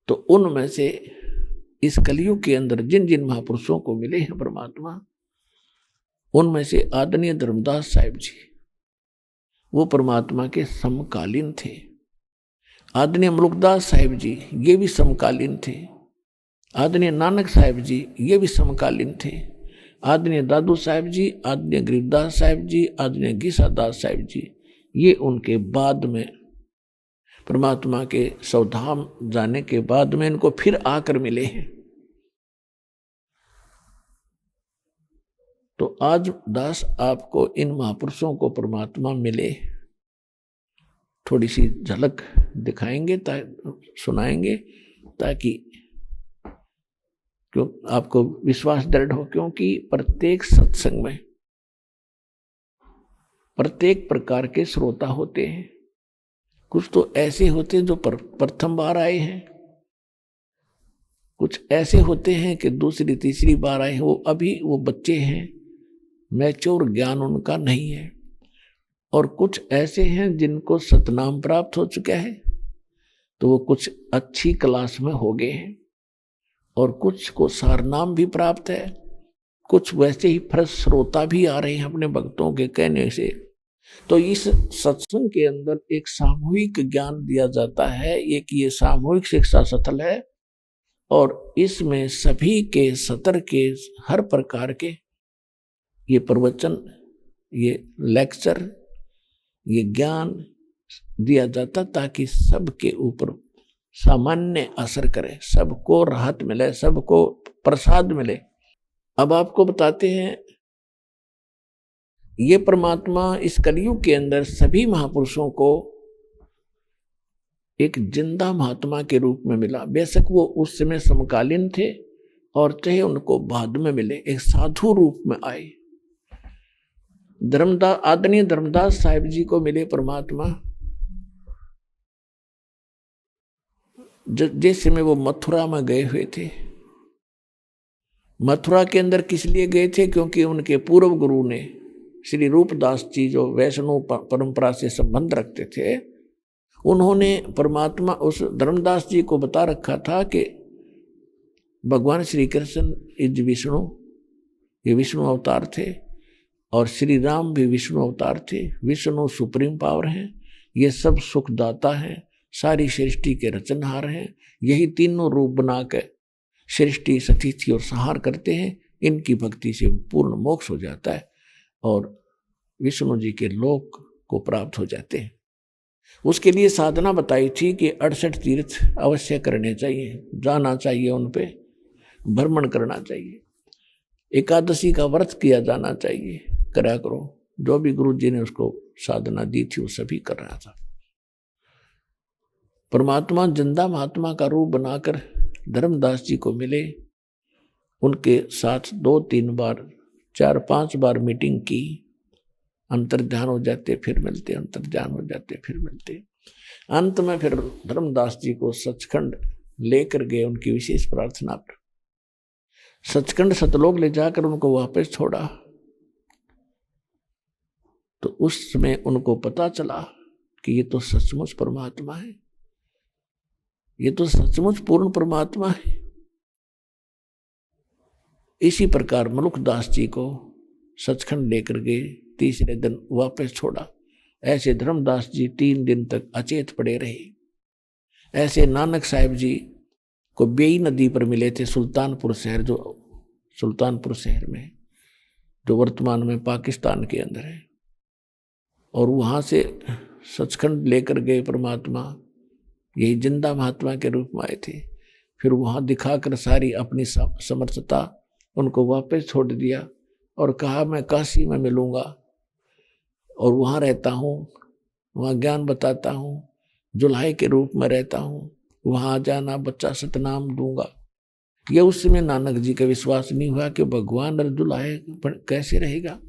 Speaker 6: तो उनमें से इस कलयुग के अंदर जिन जिन महापुरुषों को मिले हैं परमात्मा, उनमें से आदरणीय धर्मदास साहिब जी वो परमात्मा के समकालीन थे। आदरणीय मुल्कदास साहिब जी ये भी समकालीन थे। आदरणीय नानक साहिब जी ये भी समकालीन थे। आदरणीय दादू साहब जी, आदरणीय गरीबदास साहब जी, आदरणीय गीसादास साहब जी, ये उनके बाद में परमात्मा के सौधाम जाने के बाद में इनको फिर आकर मिले हैं। तो आज दास आपको इन महापुरुषों को परमात्मा मिले, थोड़ी सी झलक दिखाएंगे, सुनाएंगे, ताकि क्यों आपको विश्वास दृढ़ हो। क्योंकि प्रत्येक सत्संग में प्रत्येक प्रकार के श्रोता होते हैं। कुछ तो ऐसे होते हैं जो प्रथम बार आए हैं, कुछ ऐसे होते हैं कि दूसरी तीसरी बार आए हैं, वो बच्चे हैं, मैच्योर ज्ञान उनका नहीं है। और कुछ ऐसे हैं जिनको सतनाम प्राप्त हो चुका है, तो वो कुछ अच्छी क्लास में हो गए हैं, और कुछ को सारनाम भी प्राप्त है, कुछ वैसे ही फर्स्ट श्रोता भी आ रहे हैं अपने भक्तों के कहने से। तो इस सत्संग के अंदर एक सामूहिक ज्ञान दिया जाता है, एक ये सामूहिक शिक्षा सथल है, और इसमें सभी के सतर के हर प्रकार के ये प्रवचन, ये लेक्चर, ये ज्ञान दिया जाता, ताकि सबके ऊपर सामान्य असर करे, सबको राहत मिले, सबको प्रसाद मिले। अब आपको बताते हैं, ये परमात्मा इस कलयुग के अंदर सभी महापुरुषों को एक जिंदा महात्मा के रूप में मिला। बेशक वो उस समय समकालीन थे, और चाहे उनको बाद में मिले, एक साधु रूप में आए। आदरणीय धर्मदास साहिब जी को मिले परमात्मा, जिस समय वो मथुरा में गए हुए थे। मथुरा के अंदर किस लिए गए थे? क्योंकि उनके पूर्व गुरु ने श्री रूपदास जी, जो वैष्णव परंपरा से संबंध रखते थे, उन्होंने परमात्मा उस धर्मदास जी को बता रखा था कि भगवान श्री कृष्ण इज विष्णु, ये विष्णु अवतार थे, और श्री राम भी विष्णु अवतार थे। विष्णु सुप्रीम पावर हैं, ये सब सुखदाता हैं, सारी सृष्टि के रचनहार हैं। यही तीनों रूप बनाकर सृष्टि, स्थिति और संहार करते हैं। इनकी भक्ति से पूर्ण मोक्ष हो जाता है और विष्णु जी के लोक को प्राप्त हो जाते हैं। उसके लिए साधना बताई थी कि 68 तीर्थ अवश्य करने चाहिए, जाना चाहिए, उन पे भ्रमण करना चाहिए, एकादशी का व्रत किया जाना चाहिए, करा करो। जो भी गुरु जी ने उसको साधना दी थी वो सभी कर रहा था। परमात्मा जिंदा महात्मा का रूप बनाकर धर्मदास जी को मिले, उनके साथ 2-3 बार 4-5 बार मीटिंग की। अंतर्ध्यान हो जाते फिर मिलते, अंतर्ध्यान हो जाते फिर मिलते। अंत में फिर धर्मदास जी को सचखंड लेकर गए उनकी विशेष प्रार्थना पर। सचखंड सतलोक ले जाकर उनको वापस छोड़ा, तो उस समय उनको पता चला कि ये तो सचमुच परमात्मा है, ये तो सचमुच पूर्ण परमात्मा है। इसी प्रकार मलुकदास जी को सचखंड लेकर गए, तीसरे दिन वापस छोड़ा। ऐसे धर्मदास जी 3 दिन तक अचेत पड़े रहे। ऐसे नानक साहिब जी को बेई नदी पर मिले थे, सुल्तानपुर शहर, जो सुल्तानपुर शहर में, जो वर्तमान में पाकिस्तान के अंदर है। और वहाँ से सचखंड लेकर गए परमात्मा, यही जिंदा महात्मा के रूप में आए थे। फिर वहाँ दिखाकर सारी अपनी समर्थता उनको वापस छोड़ दिया और कहा मैं काशी में मिलूँगा और वहाँ रहता हूँ, वहाँ ज्ञान बताता हूँ, जुल्हे के रूप में रहता हूँ, वहाँ आ जाना, बच्चा सतनाम दूंगा। ये उस समय नानक जी का विश्वास नहीं हुआ कि भगवान और जुल्हे कैसे रहेगा।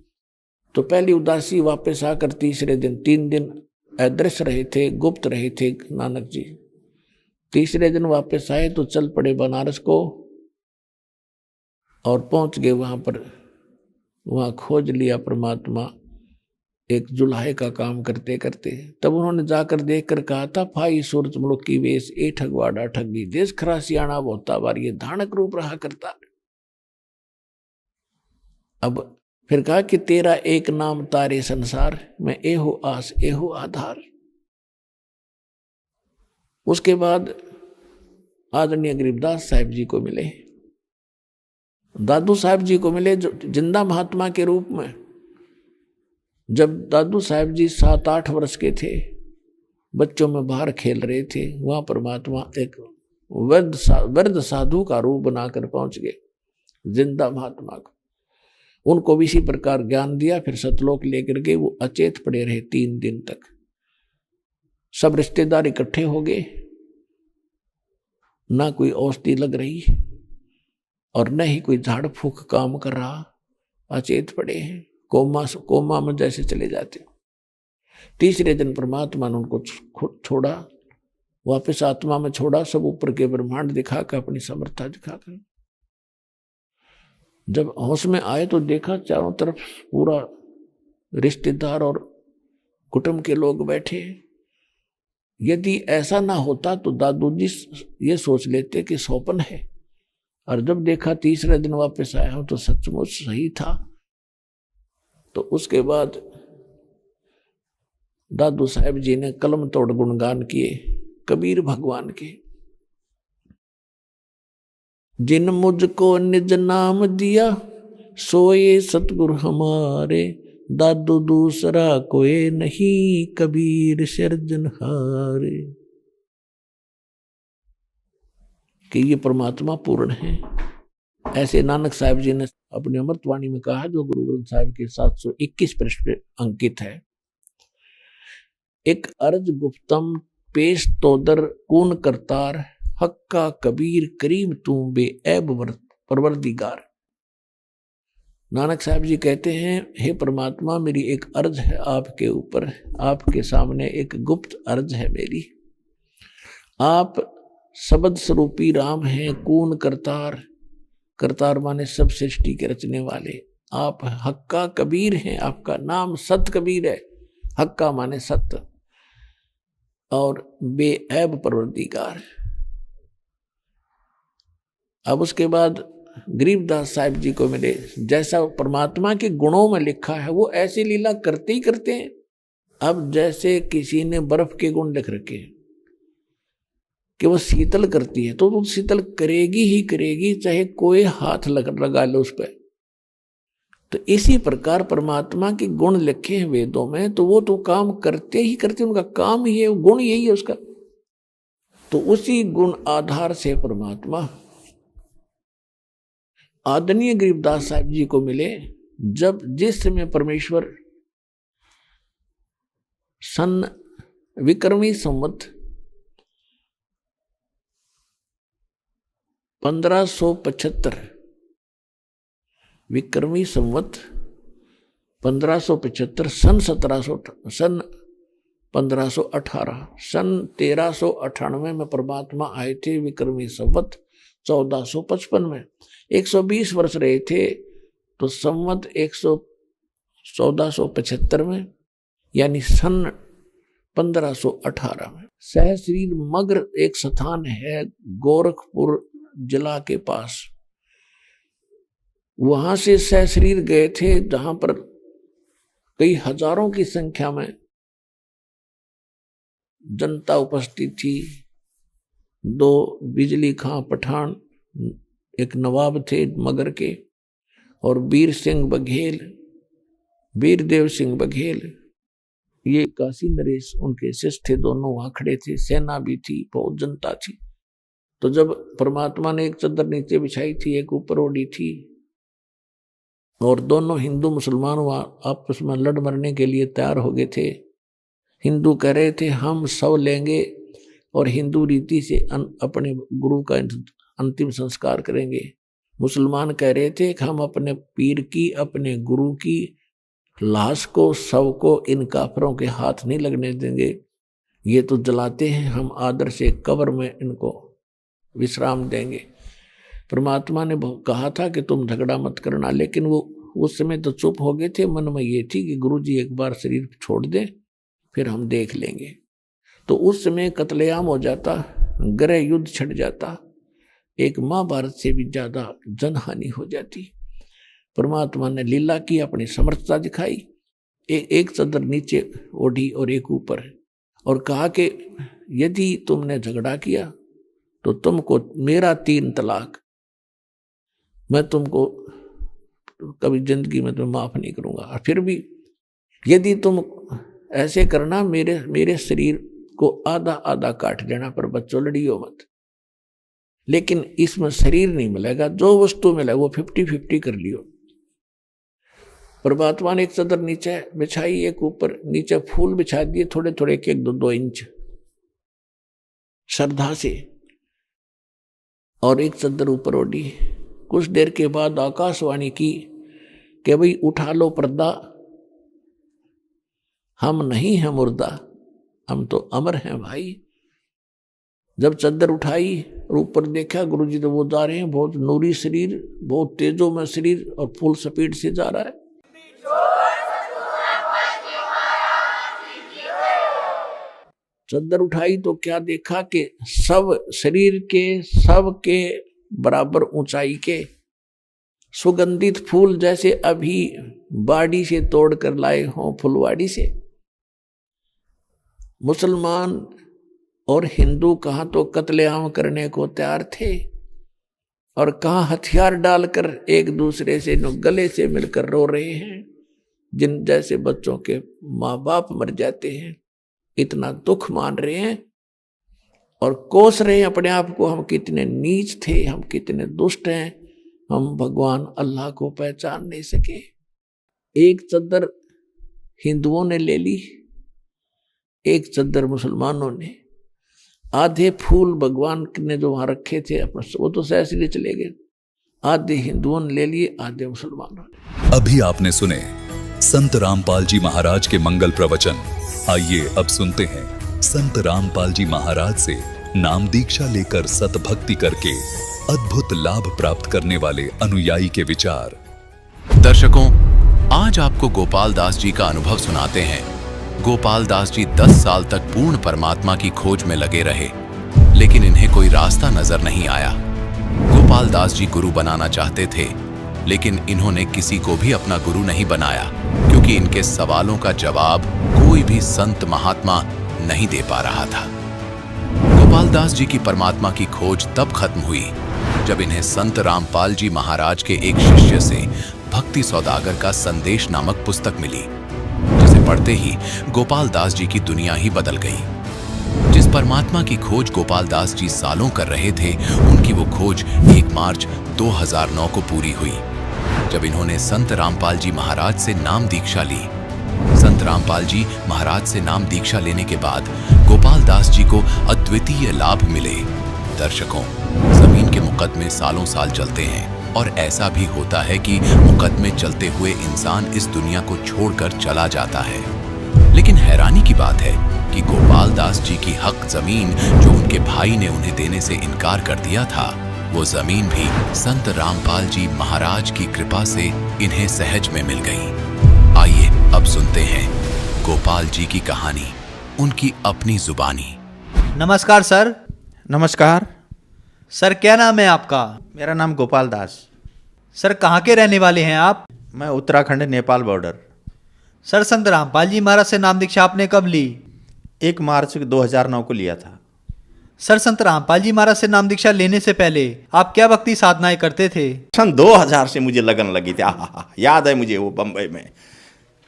Speaker 6: तो पहली उदासी वापस आकर तीसरे दिन, 3 दिन अदृश्य रहे थे, गुप्त रहे थे नानक जी। तीसरे दिन वापस आए तो चल पड़े बनारस को और पहुंच गए वहां पर। वहां खोज लिया परमात्मा एक जुल्हे का काम करते करते। तब उन्होंने जाकर देखकर कहा था, फाई सूरज मुल्क की वेश ए ठगवाड़ा ठगी, देश खरा सियाणा बोता बार, ये धानक रूप रहा करता। अब फिर कहा कि तेरा एक नाम तारे संसार में, एहो आस एहो आधार। उसके बाद आदरणीय गरीबदास साहिब जी को मिले दादू साहब जी को मिले जो जिंदा महात्मा के रूप में। जब दादू साहब जी 7-8 वर्ष के थे, बच्चों में बाहर खेल रहे थे, वहां परमात्मा एक वृद्ध साधु का रूप बनाकर पहुंच गए जिंदा महात्मा को। उनको भी इसी प्रकार ज्ञान दिया, फिर सतलोक लेकर गए। वो अचेत पड़े रहे 3 दिन तक। सब रिश्तेदार इकट्ठे हो गए, ना कोई औषधि लग रही और न ही कोई झाड़ फूक काम कर रहा, अचेत पड़े हैं, कोमा में जैसे चले जाते। तीसरे दिन परमात्मा ने उनको छोड़ा, वापस आत्मा में छोड़ा, सब ऊपर के ब्रह्मांड दिखाकर, अपनी समर्था दिखाकर। जब होश में आए तो देखा चारों तरफ पूरा रिश्तेदार और कुटुंब के लोग बैठे। यदि ऐसा ना होता तो दादू जी ये सोच लेते कि सौपन है, और जब देखा तीसरे दिन वापस आया हूं तो सचमुच सही था। तो उसके बाद दादू साहब जी ने कलम तोड़ गुणगान किए कबीर भगवान के। जिन मुझको निज नाम दिया सोए सतगुरु हमारे, दादू दूसरा कोई नहीं कबीर सिरजनहारे। कि ये परमात्मा पूर्ण है। ऐसे नानक साहब जी ने अपनी अमृतवाणी में कहा, जो गुरु ग्रंथ साहिब के 721 पृष्ठ पे अंकित है। एक अर्ज गुप्तम पेश तोदर कून करतार, हक्का कबीर करीम तू बे ऐब परवरदिगार। नानक साहब जी कहते हैं, हे परमात्मा, मेरी एक अर्ज है आपके ऊपर, आपके सामने एक गुप्त अर्ज है मेरी। आप शब्द स्वरूपी राम हैं, कून करतार, करतार माने सब सृष्टि के रचने वाले। आप हक्का कबीर हैं, आपका नाम सत कबीर है। हक्का माने सत्य, और बेऐब परवरदिगार। अब उसके बाद गरीबदास साहिब जी को मिले। जैसा परमात्मा के गुणों में लिखा है वो ऐसी लीला करते ही करते हैं। अब जैसे किसी ने बर्फ के गुण लिख रखे हैं कि वो शीतल करती है, तो वो शीतल करेगी ही करेगी, चाहे कोई हाथ लगा लो उस पर। तो इसी प्रकार परमात्मा के गुण लिखे हैं वेदों में, तो वो तो काम करते ही करते, उनका काम ही है, गुण यही है उसका। तो उसी गुण आधार से परमात्मा आदरणीय गरीबदास साहब जी को मिले। जब जिस समय परमेश्वर सन विक्रमी संवत 1575, विक्रमी संवत 1575, सन 1518, सन 1398 में परमात्मा आए थे। विक्रमी संवत 1455 में 120 वर्ष रहे थे। तो संवत 1475 में, यानी सन 1518 में, सहस्रीर मग्र एक स्थान है गोरखपुर जिला के पास। वहां से सहस्रीर गए थे, जहां पर कई हजारों की संख्या में जनता उपस्थित थी। 2 बिजली खां पठान, एक नवाब थे मगर के, और वीर सिंह बघेल, वीरदेव सिंह बघेल, ये काशी नरेश उनके शिष्य थे। दोनों वहां खड़े थे, सेना भी थी, बहुत जनता थी। तो जब परमात्मा ने एक चद्दर नीचे बिछाई थी, एक ऊपर ओढ़ी थी, और दोनों हिंदू मुसलमान वहां आपस में लड़ मरने के लिए तैयार हो गए थे। हिंदू कह रहे थे हम सब लेंगे और हिंदू रीति से अपने गुरु का अंतिम संस्कार करेंगे। मुसलमान कह रहे थे कि हम अपने पीर की, अपने गुरु की लाश को, शव को इन काफरों के हाथ नहीं लगने देंगे, ये तो जलाते हैं, हम आदर से कब्र में इनको विश्राम देंगे। परमात्मा ने कहा था कि तुम झगड़ा मत करना, लेकिन वो उस समय तो चुप हो गए थे। मन में ये थी कि गुरु जी एक बार शरीर छोड़ दें, फिर हम देख लेंगे। तो उस समय कत्लेआम हो जाता, गृह युद्ध छिड़ जाता, एक महाभारत से भी ज्यादा जनहानि हो जाती। परमात्मा ने लीला की, अपनी समर्थता दिखाई। एक चदर नीचे ओढ़ी और एक ऊपर, और कहा कि यदि तुमने झगड़ा किया तो तुमको मेरा 3 तलाक, मैं तुमको कभी जिंदगी में तुम्हें माफ नहीं करूंगा। और फिर भी यदि तुम ऐसे करना, मेरे शरीर को आधा आधा काट देना, पर बच्चों लड़ियो मत। लेकिन इसमें शरीर नहीं मिलेगा, जो वस्तु मिले वो 50-50 कर लियो। परमात्मा ने एक चादर नीचे बिछाई, एक ऊपर, नीचे फूल बिछा दिए थोड़े थोड़े के 1-2 इंच श्रद्धा से, और एक चादर ऊपर ओढ़ी। कुछ देर के बाद आकाशवाणी की कि भाई उठा लो पर्दा, हम नहीं हैं मुर्दा, हम तो अमर हैं भाई। जब चादर उठाई और ऊपर देखा, गुरुजी तो वो जा रहे हैं, बहुत नूरी शरीर, बहुत तेजो में शरीर, और फुल स्पीड से जा रहा है। चादर उठाई तो क्या देखा कि सब शरीर के, सब के बराबर ऊंचाई के सुगंधित फूल, जैसे अभी बाड़ी से तोड़ कर लाए हों, फुलवाड़ी से। मुसलमान और हिंदू कहाँ तो कत्लेआम करने को तैयार थे, और कहाँ हथियार डालकर एक दूसरे से गले से मिलकर रो रहे हैं। जिन जैसे बच्चों के माँ बाप मर जाते हैं, इतना दुख मान रहे हैं और कोस रहे हैं अपने आप को, हम कितने नीच थे, हम कितने दुष्ट हैं, हम भगवान अल्लाह को पहचान नहीं सके। एक चादर हिंदुओं ने ले ली, एक चादर मुसलमानों ने। आधे फूल भगवान ने जो वहां रखे थे अपना, वो तो सहसली चले गए। आधे हिंदुओं ने ले लिए, आधे मुसलमानों ने।
Speaker 7: अभी आपने सुने संत रामपाल जी महाराज के मंगल प्रवचन। आइए अब सुनते हैं संत रामपाल जी महाराज से नाम दीक्षा लेकर सतभक्ति करके अद्भुत लाभ प्राप्त करने वाले अनुयायी के विचार।
Speaker 3: दर्शकों, आज आपको गोपाल दास जी का अनुभव सुनाते हैं। गोपाल दास जी 10 साल तक पूर्ण परमात्मा की खोज में लगे रहे, लेकिन इन्हें कोई रास्ता नजर नहीं आया। गोपाल दास जी गुरु बनाना चाहते थे, लेकिन इन्होंने किसी को भी अपना गुरु नहीं बनाया, क्योंकि इनके सवालों का जवाब कोई भी संत महात्मा नहीं दे पा रहा था। गोपाल दास जी की परमात्मा की खोज तब खत्म हुई जब इन्हें संत रामपाल जी महाराज के एक शिष्य से भक्ति सौदागर का संदेश नामक पुस्तक मिली, जिसे पढ़ते ही गोपाल दास जी की दुनिया ही बदल गई। जिस परमात्मा की खोज गोपाल दास जी सालों कर रहे थे, उनकी वो खोज 1 मार्च 2009 को पूरी हुई, जब इन्होंने संत रामपाल जी महाराज से नाम दीक्षा ली। संत रामपाल जी महाराज से नाम दीक्षा लेने के बाद गोपाल दास जी को अद्वितीय लाभ मिले। दर्शकों, जमीन के मुकदमे सालों साल चलते हैं, और ऐसा भी होता है कि मुकदमे चलते हुए इंसान इस दुनिया को छोड़कर चला जाता है। लेकिन हैरानी की बात है कि गोपाल दास जी की हक जमीन जो उनके भाई ने उन्हें देने से इनकार कर दिया था, वो जमीन भी संत रामपाल जी महाराज की कृपा से इन्हें सहज में मिल गई। आइए अब सुनते हैं गोपाल जी की कहानी, उनकी अपनी जुबानी।
Speaker 8: नमस्कार सर।
Speaker 9: नमस्कार।
Speaker 8: सर क्या नाम है आपका?
Speaker 9: मेरा नाम गोपाल दास।
Speaker 8: सर कहाँ के रहने वाले हैं आप?
Speaker 9: मैं उत्तराखंड नेपाल बॉर्डर।
Speaker 8: सर संत रामपाल जी महाराज से नाम दीक्षा आपने कब ली?
Speaker 9: 1 मार्च 2009 को लिया था।
Speaker 8: सर संत रामपाल जी महाराज से नाम दीक्षा लेने से पहले आप क्या भक्ति साधनाएं करते थे?
Speaker 9: सन 2000 से मुझे लगन लगी थी। याद है मुझे वो बम्बई में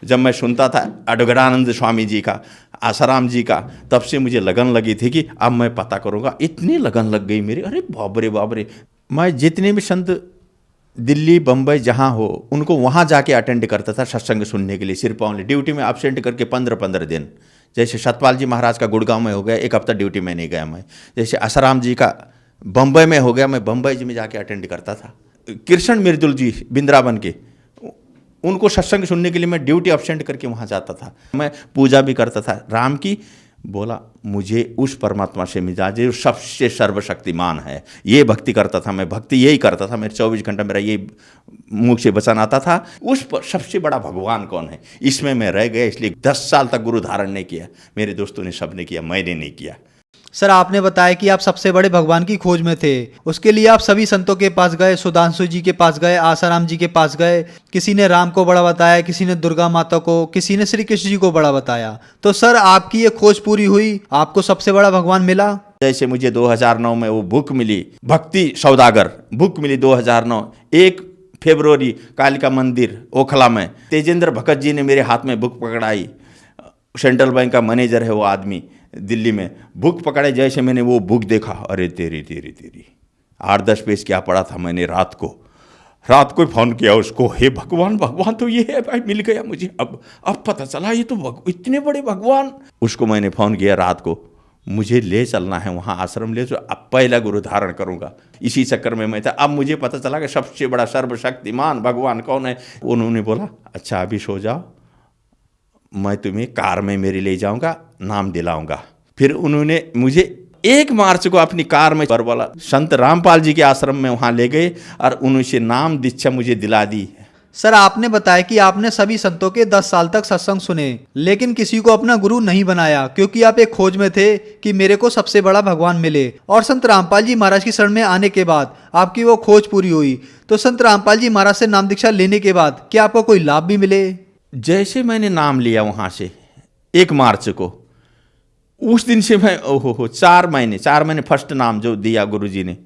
Speaker 9: जब मैं सुनता था अडगड़ानंद स्वामी जी का, आसाराम जी का, तब से मुझे लगन लगी थी कि अब मैं पता करूँगा। इतनी लगन लग गई मेरी, अरे बाबरे बाबरे। मैं जितने भी संत दिल्ली बम्बई जहाँ हो, उनको वहाँ जाके अटेंड करता था सत्संग सुनने के लिए, सिर्फ ओनली ड्यूटी में एब्सेंट करके 15-15 दिन। जैसे सतपाल जी महाराज का गुड़गांव में हो गया, 1 हफ्ता ड्यूटी में नहीं गया मैं। जैसे आसाराम जी का बम्बई में हो गया, मैं बम्बई जी में जाके अटेंड करता था। कृष्ण मिर्दुल जी बिंद्रावन के, उनको सत्संग सुनने के लिए मैं ड्यूटी एब्सेंट करके वहाँ जाता था। मैं पूजा भी करता था राम की। बोला मुझे उस परमात्मा से मिला जो सबसे सर्वशक्तिमान है, ये भक्ति करता था मैं। भक्ति यही करता था, मेरे 24 घंटा मेरा ये मुख से वचन आता था। उस पर सबसे बड़ा भगवान कौन है, इसमें मैं रह गया। इसलिए 10 साल तक गुरु धारण नहीं किया। मेरे दोस्तों ने सबने किया, मैंने नहीं किया।
Speaker 8: सर आपने बताया कि आप सबसे बड़े भगवान की खोज में थे। उसके लिए आप सभी संतों के पास गए, सुधांशु जी के पास गए, आसाराम जी के पास गए। किसी ने राम को बड़ा बताया, किसी ने दुर्गा माता को, किसी ने श्री कृष्ण जी को बड़ा बताया। तो सर आपकी ये खोज पूरी हुई, आपको सबसे बड़ा भगवान मिला?
Speaker 9: जैसे मुझे 2009 में वो बुक मिली, भक्ति सौदागर बुक मिली 2009, 1 फरवरी कालिका मंदिर ओखला में तेजेंद्र भगत जी ने मेरे हाथ में बुक पकड़ाई। सेंट्रल बैंक का मैनेजर है वो आदमी, दिल्ली में बुक पकड़े। जैसे मैंने वो बुक देखा, अरे तेरी तेरी तेरी 8-10 पेज क्या पढ़ा था मैंने। रात को फ़ोन किया उसको, हे भगवान भगवान तो ये है भाई, मिल गया मुझे। अब पता चला ये तो इतने बड़े भगवान। उसको मैंने फ़ोन किया रात को, मुझे ले चलना है वहाँ आश्रम ले, तो अब पहला गुरु धारण करूँगा। इसी चक्कर में मैं था। अब मुझे पता चला कि सबसे बड़ा सर्वशक्तिमान भगवान कौन है। उन्होंने बोला अच्छा अभी सो जाओ, मैं तुम्हें कार में मेरे ले जाऊँगा, नाम दिलाऊँगा। फिर उन्होंने मुझे 1 मार्च को अपनी कार में बरवाला संत रामपाल जी के आश्रम में वहाँ ले गए और उनसे नाम दीक्षा मुझे दिला दी।
Speaker 8: सर, आपने बताया कि आपने सभी संतों के 10 साल तक सत्संग सुने, लेकिन किसी को अपना गुरु नहीं बनाया, क्योंकि आप एक खोज में थे कि मेरे को सबसे बड़ा भगवान मिले। और संत रामपाल जी महाराज की शरण में आने के बाद आपकी वो खोज पूरी हुई। तो संत रामपाल जी महाराज से नाम दीक्षा लेने के बाद क्या आपको कोई लाभ भी मिले?
Speaker 9: जैसे मैंने नाम लिया वहाँ से 1 मार्च को, उस दिन से मैं 4 महीने फर्स्ट नाम जो दिया गुरुजी ने,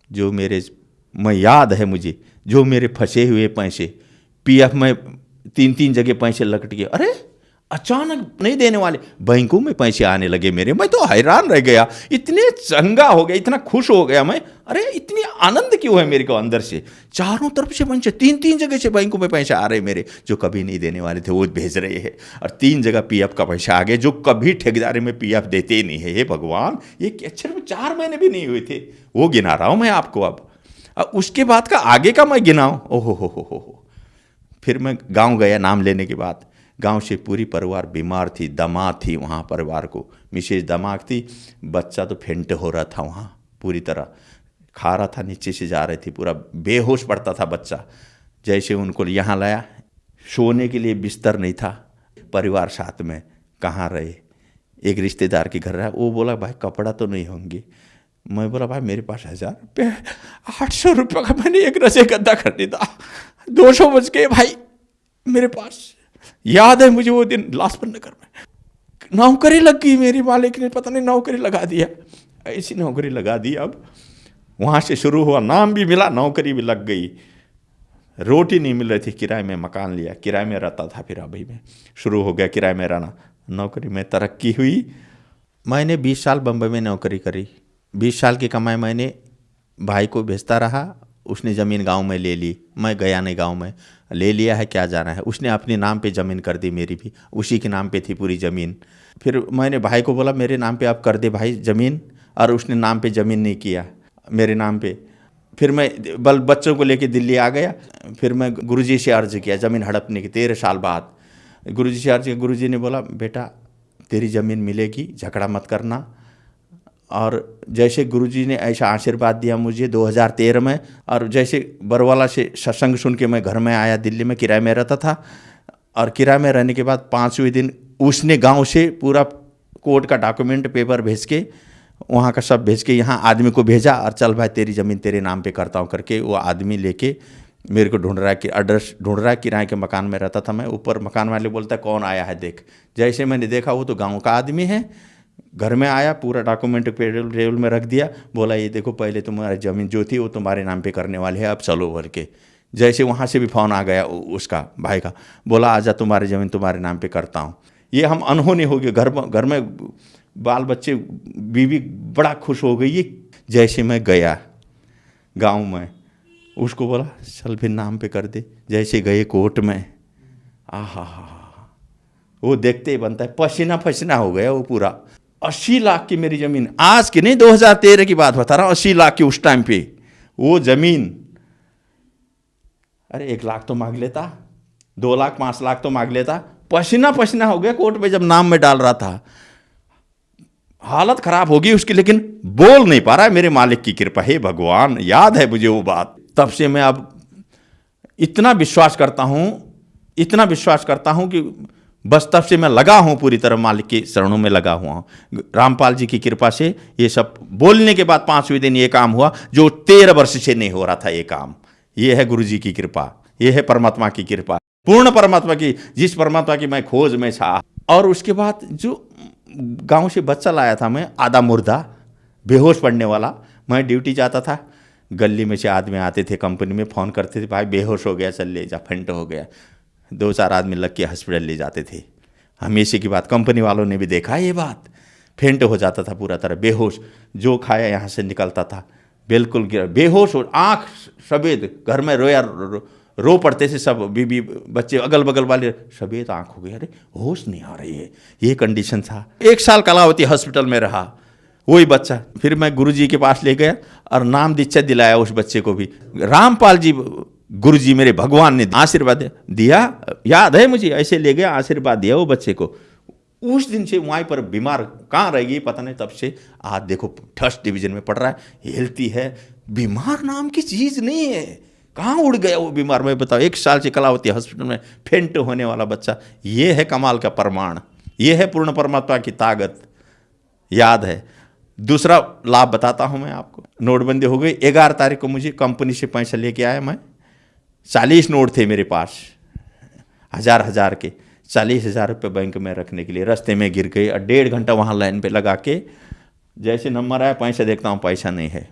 Speaker 9: जो मैं याद है मुझे, जो मेरे फंसे हुए पैसे पीएफ में 3 जगह पैसे लटक गए। अरे अचानक नहीं देने वाले, बैंकों में पैसे आने लगे मेरे। मैं तो हैरान रह गया, इतने चंगा हो गया, इतना खुश हो गया मैं। अरे इतनी आनंद क्यों है मेरे को अंदर से। चारों तरफ से पैसे 3 जगह से बैंकों में पैसे आ रहे मेरे, जो कभी नहीं देने वाले थे वो भेज रहे हैं। और 3 जगह पीएफ का पैसा आ गया, जो कभी ठेकेदारी में पीएफ देते ही नहीं है। हे भगवान, ये अक्षर में 4 महीने भी नहीं हुए थे, वो गिना रहा हूँ मैं आपको। अब उसके बाद का आगे का मैं गिनाऊँ, ओहो। फिर मैं गाँव गया नाम लेने के बाद। गांव से पूरी परिवार बीमार थी, दमा थी वहाँ परिवार को, मिसेज दमाग थी, बच्चा तो फेंट हो रहा था वहाँ, पूरी तरह खा रहा था, नीचे से जा रही थी, पूरा बेहोश पड़ता था बच्चा। जैसे उनको यहाँ लाया, सोने के लिए बिस्तर नहीं था, परिवार साथ में कहाँ रहे। एक रिश्तेदार के घर रहा, वो बोला भाई कपड़ा तो नहीं होंगे। मैं बोला भाई मेरे पास 1000 रुपये, 800 रुपये का मैंने एक रसे गद्दा खरीदा, 200 बच गए भाई मेरे पास। याद है मुझे वो दिन लाजपत नगर में नौकरी लग गई मेरी, मालिक ने पता नहीं नौकरी लगा दिया, ऐसी नौकरी लगा दी। अब वहाँ से शुरू हुआ, नाम भी मिला, नौकरी भी लग गई। रोटी नहीं मिल रही थी, किराए में मकान लिया, किराए में रहता था। फिर अभी में शुरू हो गया किराए में रहना, नौकरी में तरक्की हुई। मैंने 20 साल बम्बई में नौकरी करी। 20 साल की कमाई मैंने भाई को भेजता रहा, उसने ज़मीन गांव में ले ली, मैं गया नहीं गांव में, ले लिया है क्या जाना है। उसने अपने नाम पे ज़मीन कर दी, मेरी भी उसी के नाम पे थी पूरी ज़मीन। फिर मैंने भाई को बोला मेरे नाम पे आप कर दे भाई ज़मीन, और उसने नाम पे ज़मीन नहीं किया मेरे नाम पे। फिर मैं बच्चों को लेके दिल्ली आ गया। फिर मैं गुरुजी से अर्ज़ किया ज़मीन हड़पने की, 13 साल बाद गुरुजी से अर्ज़ किया। गुरुजी ने बोला बेटा तेरी ज़मीन मिलेगी, झगड़ा मत करना। और जैसे गुरुजी ने ऐसा आशीर्वाद दिया मुझे 2013 में, और जैसे बरवाला से सत्संग सुन के मैं घर में आया, दिल्ली में किराए में रहता था। और किराए में रहने के बाद 5वें दिन उसने गांव से पूरा कोर्ट का डॉक्यूमेंट पेपर भेज के, वहाँ का सब भेज के यहाँ आदमी को भेजा, और चल भाई तेरी ज़मीन तेरे नाम पे करता हूँ करके वो आदमी लेके मेरे को ढूंढ रहा है, कि एड्रेस ढूंढ रहा है। किराए के मकान में रहता था मैं, ऊपर मकान वाले बोलता है कौन आया है देख। जैसे मैंने देखा वो तो गाँव का आदमी है। घर में आया, पूरा डॉक्यूमेंट टेबल में रख दिया, बोला ये देखो पहले तुम्हारी ज़मीन जो थी वो तुम्हारे नाम पे करने वाले हैं, अब चलो भर के। जैसे वहाँ से भी फ़ोन आ गया उसका भाई का, बोला आजा तुम्हारी ज़मीन तुम्हारे नाम पे करता हूँ। ये हम अनहोनी हो गए, घर में बाल बच्चे, बीवी बड़ा खुश हो गई। जैसे मैं गया गाँव में, उसको बोला चल फिर नाम पे कर दे। जैसे गए कोर्ट में, आहा वो देखते ही बनता है, पसीना पसीना हो गया वो पूरा। 80 लाख की मेरी ज़मीन, आज की नहीं 2013 की बात बता रहा हूँ, 80 लाख की उस टाइम पे वो ज़मीन। अरे 1 लाख तो मांग लेता, 2 लाख 5 लाख तो मांग लेता। पसीना पसीना हो गया कोर्ट में जब नाम में डाल रहा था, हालत खराब होगी उसकी, लेकिन बोल नहीं पा रहा है। मेरे मालिक की कृपा है भगवान, याद है मुझे वो बात। तब से मैं अब इतना विश्वास करता हूँ कि बस तब से मैं लगा हूँ पूरी तरह, मालिक के शरणों में लगा हुआ हूँ। रामपाल जी की कृपा से ये सब बोलने के बाद 5वें दिन ये काम हुआ जो 13 वर्ष से नहीं हो रहा था ये काम। ये है गुरु जी की कृपा, ये है परमात्मा की कृपा, पूर्ण परमात्मा की, जिस परमात्मा की मैं खोज में था। और उसके बाद जो गांव से बच्चा लाया था मैं, आधा मुर्दा, बेहोश पड़ने वाला। मैं ड्यूटी जाता था, गली में से आदमी आते थे कंपनी में, फ़ोन करते थे, भाई बेहोश हो गया, चल ले जा, फेंट हो गया। 2-4 आदमी लग के हॉस्पिटल ले जाते थे। हमेशा की बात, कंपनी वालों ने भी देखा ये बात। फेंट हो जाता था पूरा तरह, बेहोश, जो खाया यहाँ से निकलता था, बिल्कुल गिरा, बेहोश हो, आँख सफ़ेद, घर में रो पड़ते थे सब, बीबी बच्चे अगल बगल वाले, सफ़ेद आँख हो गई, अरे होश नहीं आ रही है, ये कंडीशन था। 1 साल कलावती हॉस्पिटल में रहा वही बच्चा। फिर मैं गुरुजी के पास ले गया और नाम दीक्षा दिलाया उस बच्चे को भी। रामपाल जी गुरुजी मेरे भगवान ने आशीर्वाद दिया, याद है मुझे, ऐसे ले गया, आशीर्वाद दिया वो बच्चे को। उस दिन से वहीं पर बीमार कहाँ रहेगी पता नहीं, तब से आज देखो फर्स्ट डिवीजन में पढ़ रहा है, हेल्थी है। बीमार नाम की चीज़ नहीं है, कहाँ उड़ गया वो बीमार, मैं बताओ। 1 साल से कलावती हॉस्पिटल में फेंट होने वाला बच्चा, ये है कमाल का प्रमाण, ये है पूर्ण परमात्मा की ताकत, याद है। दूसरा लाभ बताता हूँ मैं आपको। नोटबंदी हो गई, 11 तारीख को मुझे कंपनी से पैसा लेके आया मैं। 40 नोट थे मेरे पास, 1000 के, 40,000 रुपये बैंक में रखने के लिए। रास्ते में गिर गए और 1.5 घंटा वहाँ लाइन पे लगा के, जैसे नंबर आया पैसा देखता हूँ, पैसा नहीं है।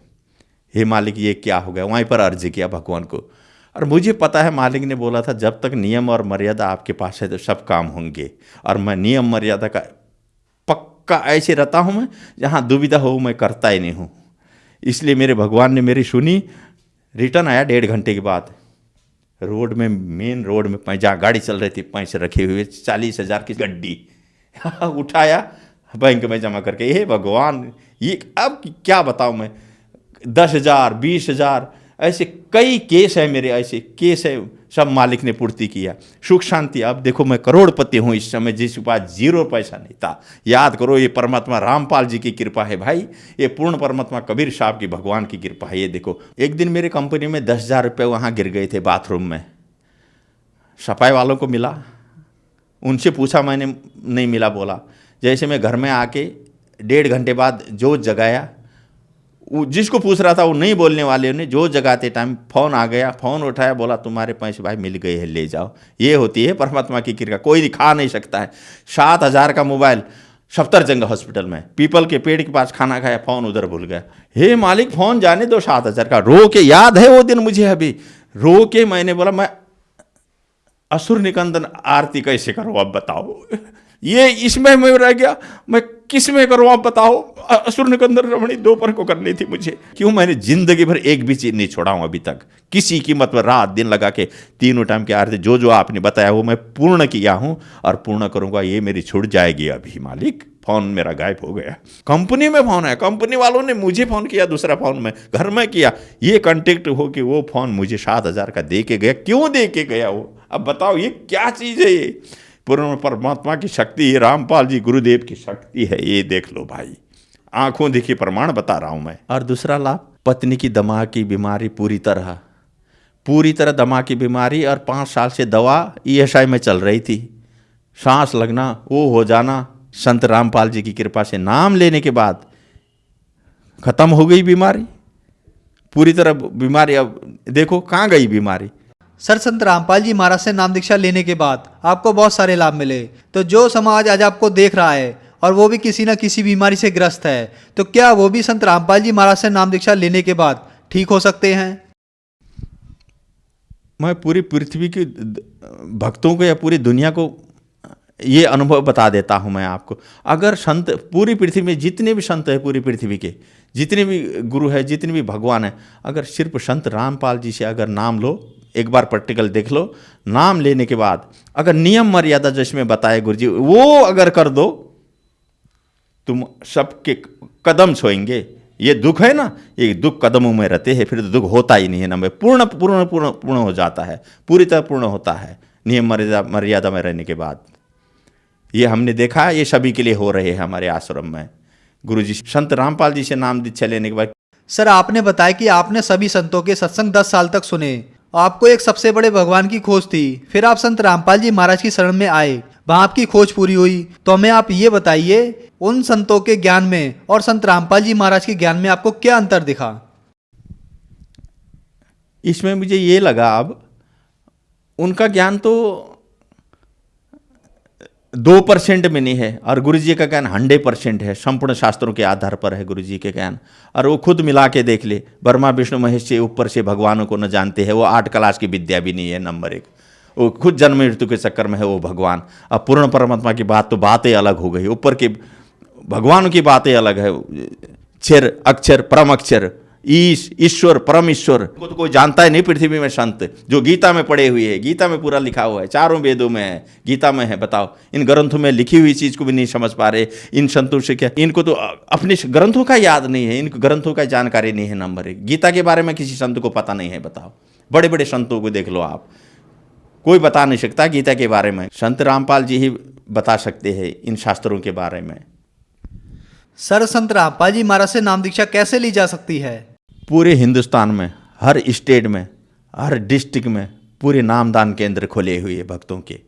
Speaker 9: हे मालिक ये क्या हो गया, वहीं पर अर्ज किया भगवान को। और मुझे पता है मालिक ने बोला था जब तक नियम और मर्यादा आपके पास है तो सब काम होंगे। और मैं नियम मर्यादा का पक्का ऐसे रहता हूँ, मैं जहाँ दुविधा हो मैं करता ही नहीं हूँ। इसलिए मेरे भगवान ने मेरी सुनी। रिटर्न आया 1.5 घंटे के बाद, रोड में, मेन रोड में, जहाँ गाड़ी चल रही थी, पैसे रखे हुए 40,000 की गड्डी उठाया, बैंक में जमा करके। हे भगवान, ये अब क्या बताऊँ मैं, 10,000, 20,000 ऐसे कई केस है मेरे, ऐसे केस है, सब मालिक ने पूर्ति किया। सुख शांति। अब देखो मैं करोड़पति हूँ इस समय, जिसके पास 0 पैसा नहीं था। याद करो ये परमात्मा रामपाल जी की कृपा है भाई, ये पूर्ण परमात्मा कबीर साहब की, भगवान की कृपा है। ये देखो, एक दिन मेरे कंपनी में 10,000 रुपये वहाँ गिर गए थे बाथरूम में। सफाई वालों को मिला, उनसे पूछा मैंने, नहीं मिला। बोला जैसे मैं घर में आके 1.5 घंटे बाद जो जगाया, जिसको पूछ रहा था वो नहीं बोलने वाले ने, जो जगाते टाइम फ़ोन आ गया, फ़ोन उठाया, बोला तुम्हारे पैसे भाई मिल गए हैं, ले जाओ। ये होती है परमात्मा की कृपा, कोई दिखा नहीं सकता है। 7,000 का मोबाइल सफदरजंग हॉस्पिटल में, पीपल के पेड़ के पास खाना खाया, फ़ोन उधर भूल गया। हे मालिक फ़ोन जाने दो, 7,000 का। रो के, याद है वो दिन मुझे अभी, रो के मैंने बोला मैं असुर निकंदन आरती कैसे करूँ अब बताओ। ये इसमें मैं रह गया, मैं किस में करूँ आप बताओ। असुर निकंदन रमणी दोपहर को करनी थी मुझे। क्यों, मैंने जिंदगी भर एक भी चीज़ नहीं छोड़ा हूँ अभी तक, किसी कीमत पर रात दिन लगा के 3 टाइम की आरती, जो जो आपने बताया वो मैं पूर्ण किया हूँ और पूर्ण करूँगा। ये मेरी छूट जाएगी अभी मालिक। फ़ोन मेरा गायब हो गया, कंपनी में फ़ोन है, कंपनी वालों ने मुझे फ़ोन किया, दूसरा फ़ोन में घर में किया, ये कॉन्टेक्ट हो कि वो फ़ोन मुझे 7,000 का दे के गया। क्यों दे के गया वो, अब बताओ ये क्या चीज़ है। ये पूर्ण परमात्मा की शक्ति, ये रामपाल जी गुरुदेव की शक्ति है। ये देख लो भाई, आंखों देखी प्रमाण बता रहा हूं मैं। और दूसरा लाभ, पत्नी की दिमाग की बीमारी पूरी तरह दिमाग की बीमारी, और 5 साल से दवा ESI में चल रही थी, सांस लगना, वो हो जाना, संत रामपाल जी की कृपा से नाम लेने के बाद खत्म हो गई बीमारी पूरी तरह। बीमारी अब देखो कहाँ गई बीमारी।
Speaker 8: सर, संत रामपाल जी महाराज से नाम दीक्षा लेने के बाद आपको बहुत सारे लाभ मिले, तो जो समाज आज आपको देख रहा है और वो भी किसी न किसी बीमारी से ग्रस्त है, तो क्या वो भी संत रामपाल जी महाराज से नाम दीक्षा लेने के बाद ठीक हो सकते हैं?
Speaker 9: मैं पूरी पृथ्वी के भक्तों को या पूरी दुनिया को ये अनुभव बता देता हूँ मैं आपको। अगर संत पूरी पृथ्वी में जितने भी संत हैं, पूरी पृथ्वी के जितने भी गुरु हैं, जितने भी भगवान हैं, अगर सिर्फ संत रामपाल जी से अगर नाम लो, एक बार प्रैक्टिकल देख लो, नाम लेने के बाद अगर नियम मर्यादा जिसमें बताए गुरु जी वो अगर कर दो, तुम सबके कदम छोएंगे। ये दुख है ना, ये दुख कदमों में रहते हैं, फिर तो दुख होता ही नहीं है ना, में पूर्ण पूर्ण पूर्ण पूर्ण हो जाता है, पूरी तरह पूर्ण होता है नियम मर्यादा में रहने के बाद। ये हमने देखा है, ये सभी के लिए हो रहे हैं हमारे आश्रम में। गुरुजी संत रामपाल जी से नाम दीक्षा लेने के बाद।
Speaker 8: सर, आपने बताया कि आपने सभी संतों के सत्संग 10 साल तक सुने, आपको एक सबसे बड़े भगवान की खोज थी, फिर आप संत रामपाल जी महाराज की शरण में आए, वहां आपकी खोज पूरी हुई। तो हमें आप ये बताइए, उन संतों के ज्ञान में और संत रामपाल जी महाराज के ज्ञान में आपको क्या अंतर दिखा?
Speaker 9: इसमें मुझे ये लगा, अब उनका ज्ञान तो 2% में नहीं है, और गुरु जी का ज्ञान 100% है, संपूर्ण शास्त्रों के आधार पर है गुरु जी के ज्ञान। और वो खुद मिला के देख ले, ब्रह्मा विष्णु महेश से ऊपर से भगवानों को न जानते हैं, वो 8 क्लास की विद्या भी नहीं है, नंबर 1। वो खुद जन्म मृत्यु के चक्कर में है वो भगवान। अब पूर्ण परमात्मा की बात तो बातें अलग हो गई, ऊपर के भगवान की बातें अलग है। क्षर अक्षर परम अक्षर, ईश ईश्वर परम ईश्वर को तो कोई जानता ही नहीं पृथ्वी में। संत जो गीता में पढ़े हुए हैं, गीता में पूरा लिखा हुआ है, 4 वेदों में है, गीता में है। बताओ, इन ग्रंथों में लिखी हुई चीज को भी नहीं समझ पा रहे। इन संतों से क्या, इनको तो अपने ग्रंथों का याद नहीं है, इनको ग्रंथों का जानकारी नहीं है। नंबर 1, गीता के बारे में किसी संत को पता नहीं है। बताओ, बड़े बड़े संतों को देख लो आप, कोई बता नहीं सकता गीता के बारे में। संत रामपाल जी ही बता सकते हैं इन शास्त्रों के बारे में।
Speaker 8: सर, संत रामपाल जी महाराज से नाम दीक्षा कैसे ली जा सकती है?
Speaker 9: पूरे हिंदुस्तान में, हर स्टेट में, हर डिस्ट्रिक्ट में पूरे नामदान केंद्र खुले हुए हैं भक्तों के।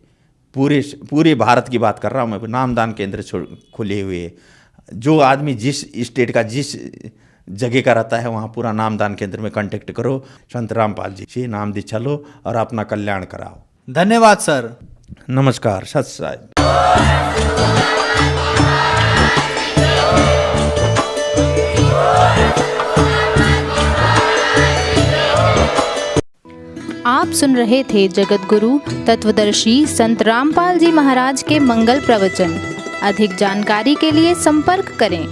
Speaker 9: पूरे भारत की बात कर रहा हूँ मैं, नामदान केंद्र खुले हुए हैं। जो आदमी जिस स्टेट का जिस जगह का रहता है, वहाँ पूरा नामदान केंद्र में कांटेक्ट करो, संत रामपाल जी से नाम दीक्षा लो और अपना कल्याण कराओ।
Speaker 8: धन्यवाद सर।
Speaker 9: नमस्कार, सत साई।
Speaker 10: आप सुन रहे थे जगत गुरु तत्वदर्शी संत रामपाल जी महाराज के मंगल प्रवचन। अधिक जानकारी के लिए संपर्क करें।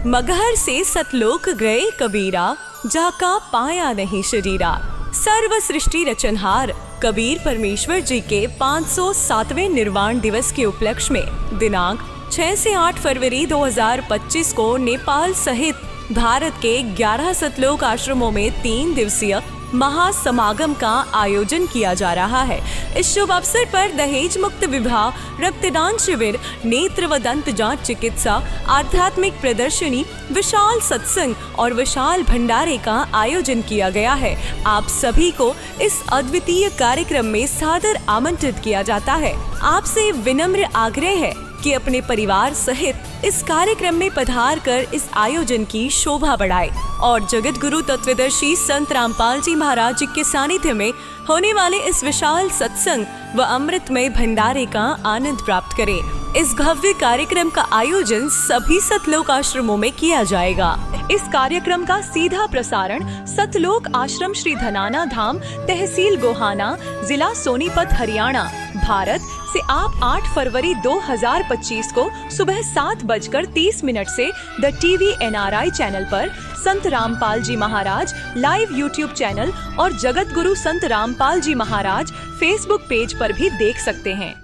Speaker 1: मगहर से सतलोक गए कबीरा, जाका पाया नहीं शरीरा। सर्व सृष्टि रचनहार कबीर परमेश्वर जी के 507वें निर्वाण दिवस के उपलक्ष्य में दिनांक 6 से 8 फरवरी 2025 को नेपाल सहित भारत के 11 सतलोक आश्रमों में 3 दिवसीय महासमागम का आयोजन किया जा रहा है। इस शुभ अवसर पर दहेज मुक्त विवाह, रक्तदान शिविर, नेत्र व दंत जांच चिकित्सा, आध्यात्मिक प्रदर्शनी, विशाल सत्संग और विशाल भंडारे का आयोजन किया गया है। आप सभी को इस अद्वितीय कार्यक्रम में सादर आमंत्रित किया जाता है। आपसे विनम्र आग्रह है कि अपने परिवार सहित इस कार्यक्रम में पधार कर इस आयोजन की शोभा बढ़ाए और जगत गुरु तत्वदर्शी संत रामपाल जी महाराज जी के सानिध्य में होने वाले इस विशाल सत्संग व अमृतमय भंडारे का आनंद प्राप्त करें। इस भव्य कार्यक्रम का आयोजन सभी सतलोक आश्रमों में किया जाएगा। इस कार्यक्रम का सीधा प्रसारण सतलोक आश्रम श्री धनाना धाम, तहसील गोहाना, जिला सोनीपत, हरियाणा, भारत से आप 8 फरवरी 2025 को सुबह 7:30 से द टीवी NRI चैनल पर संत रामपाल जी महाराज लाइव YouTube चैनल और जगत गुरु संत रामपाल जी महाराज फेसबुक पेज पर भी देख सकते हैं।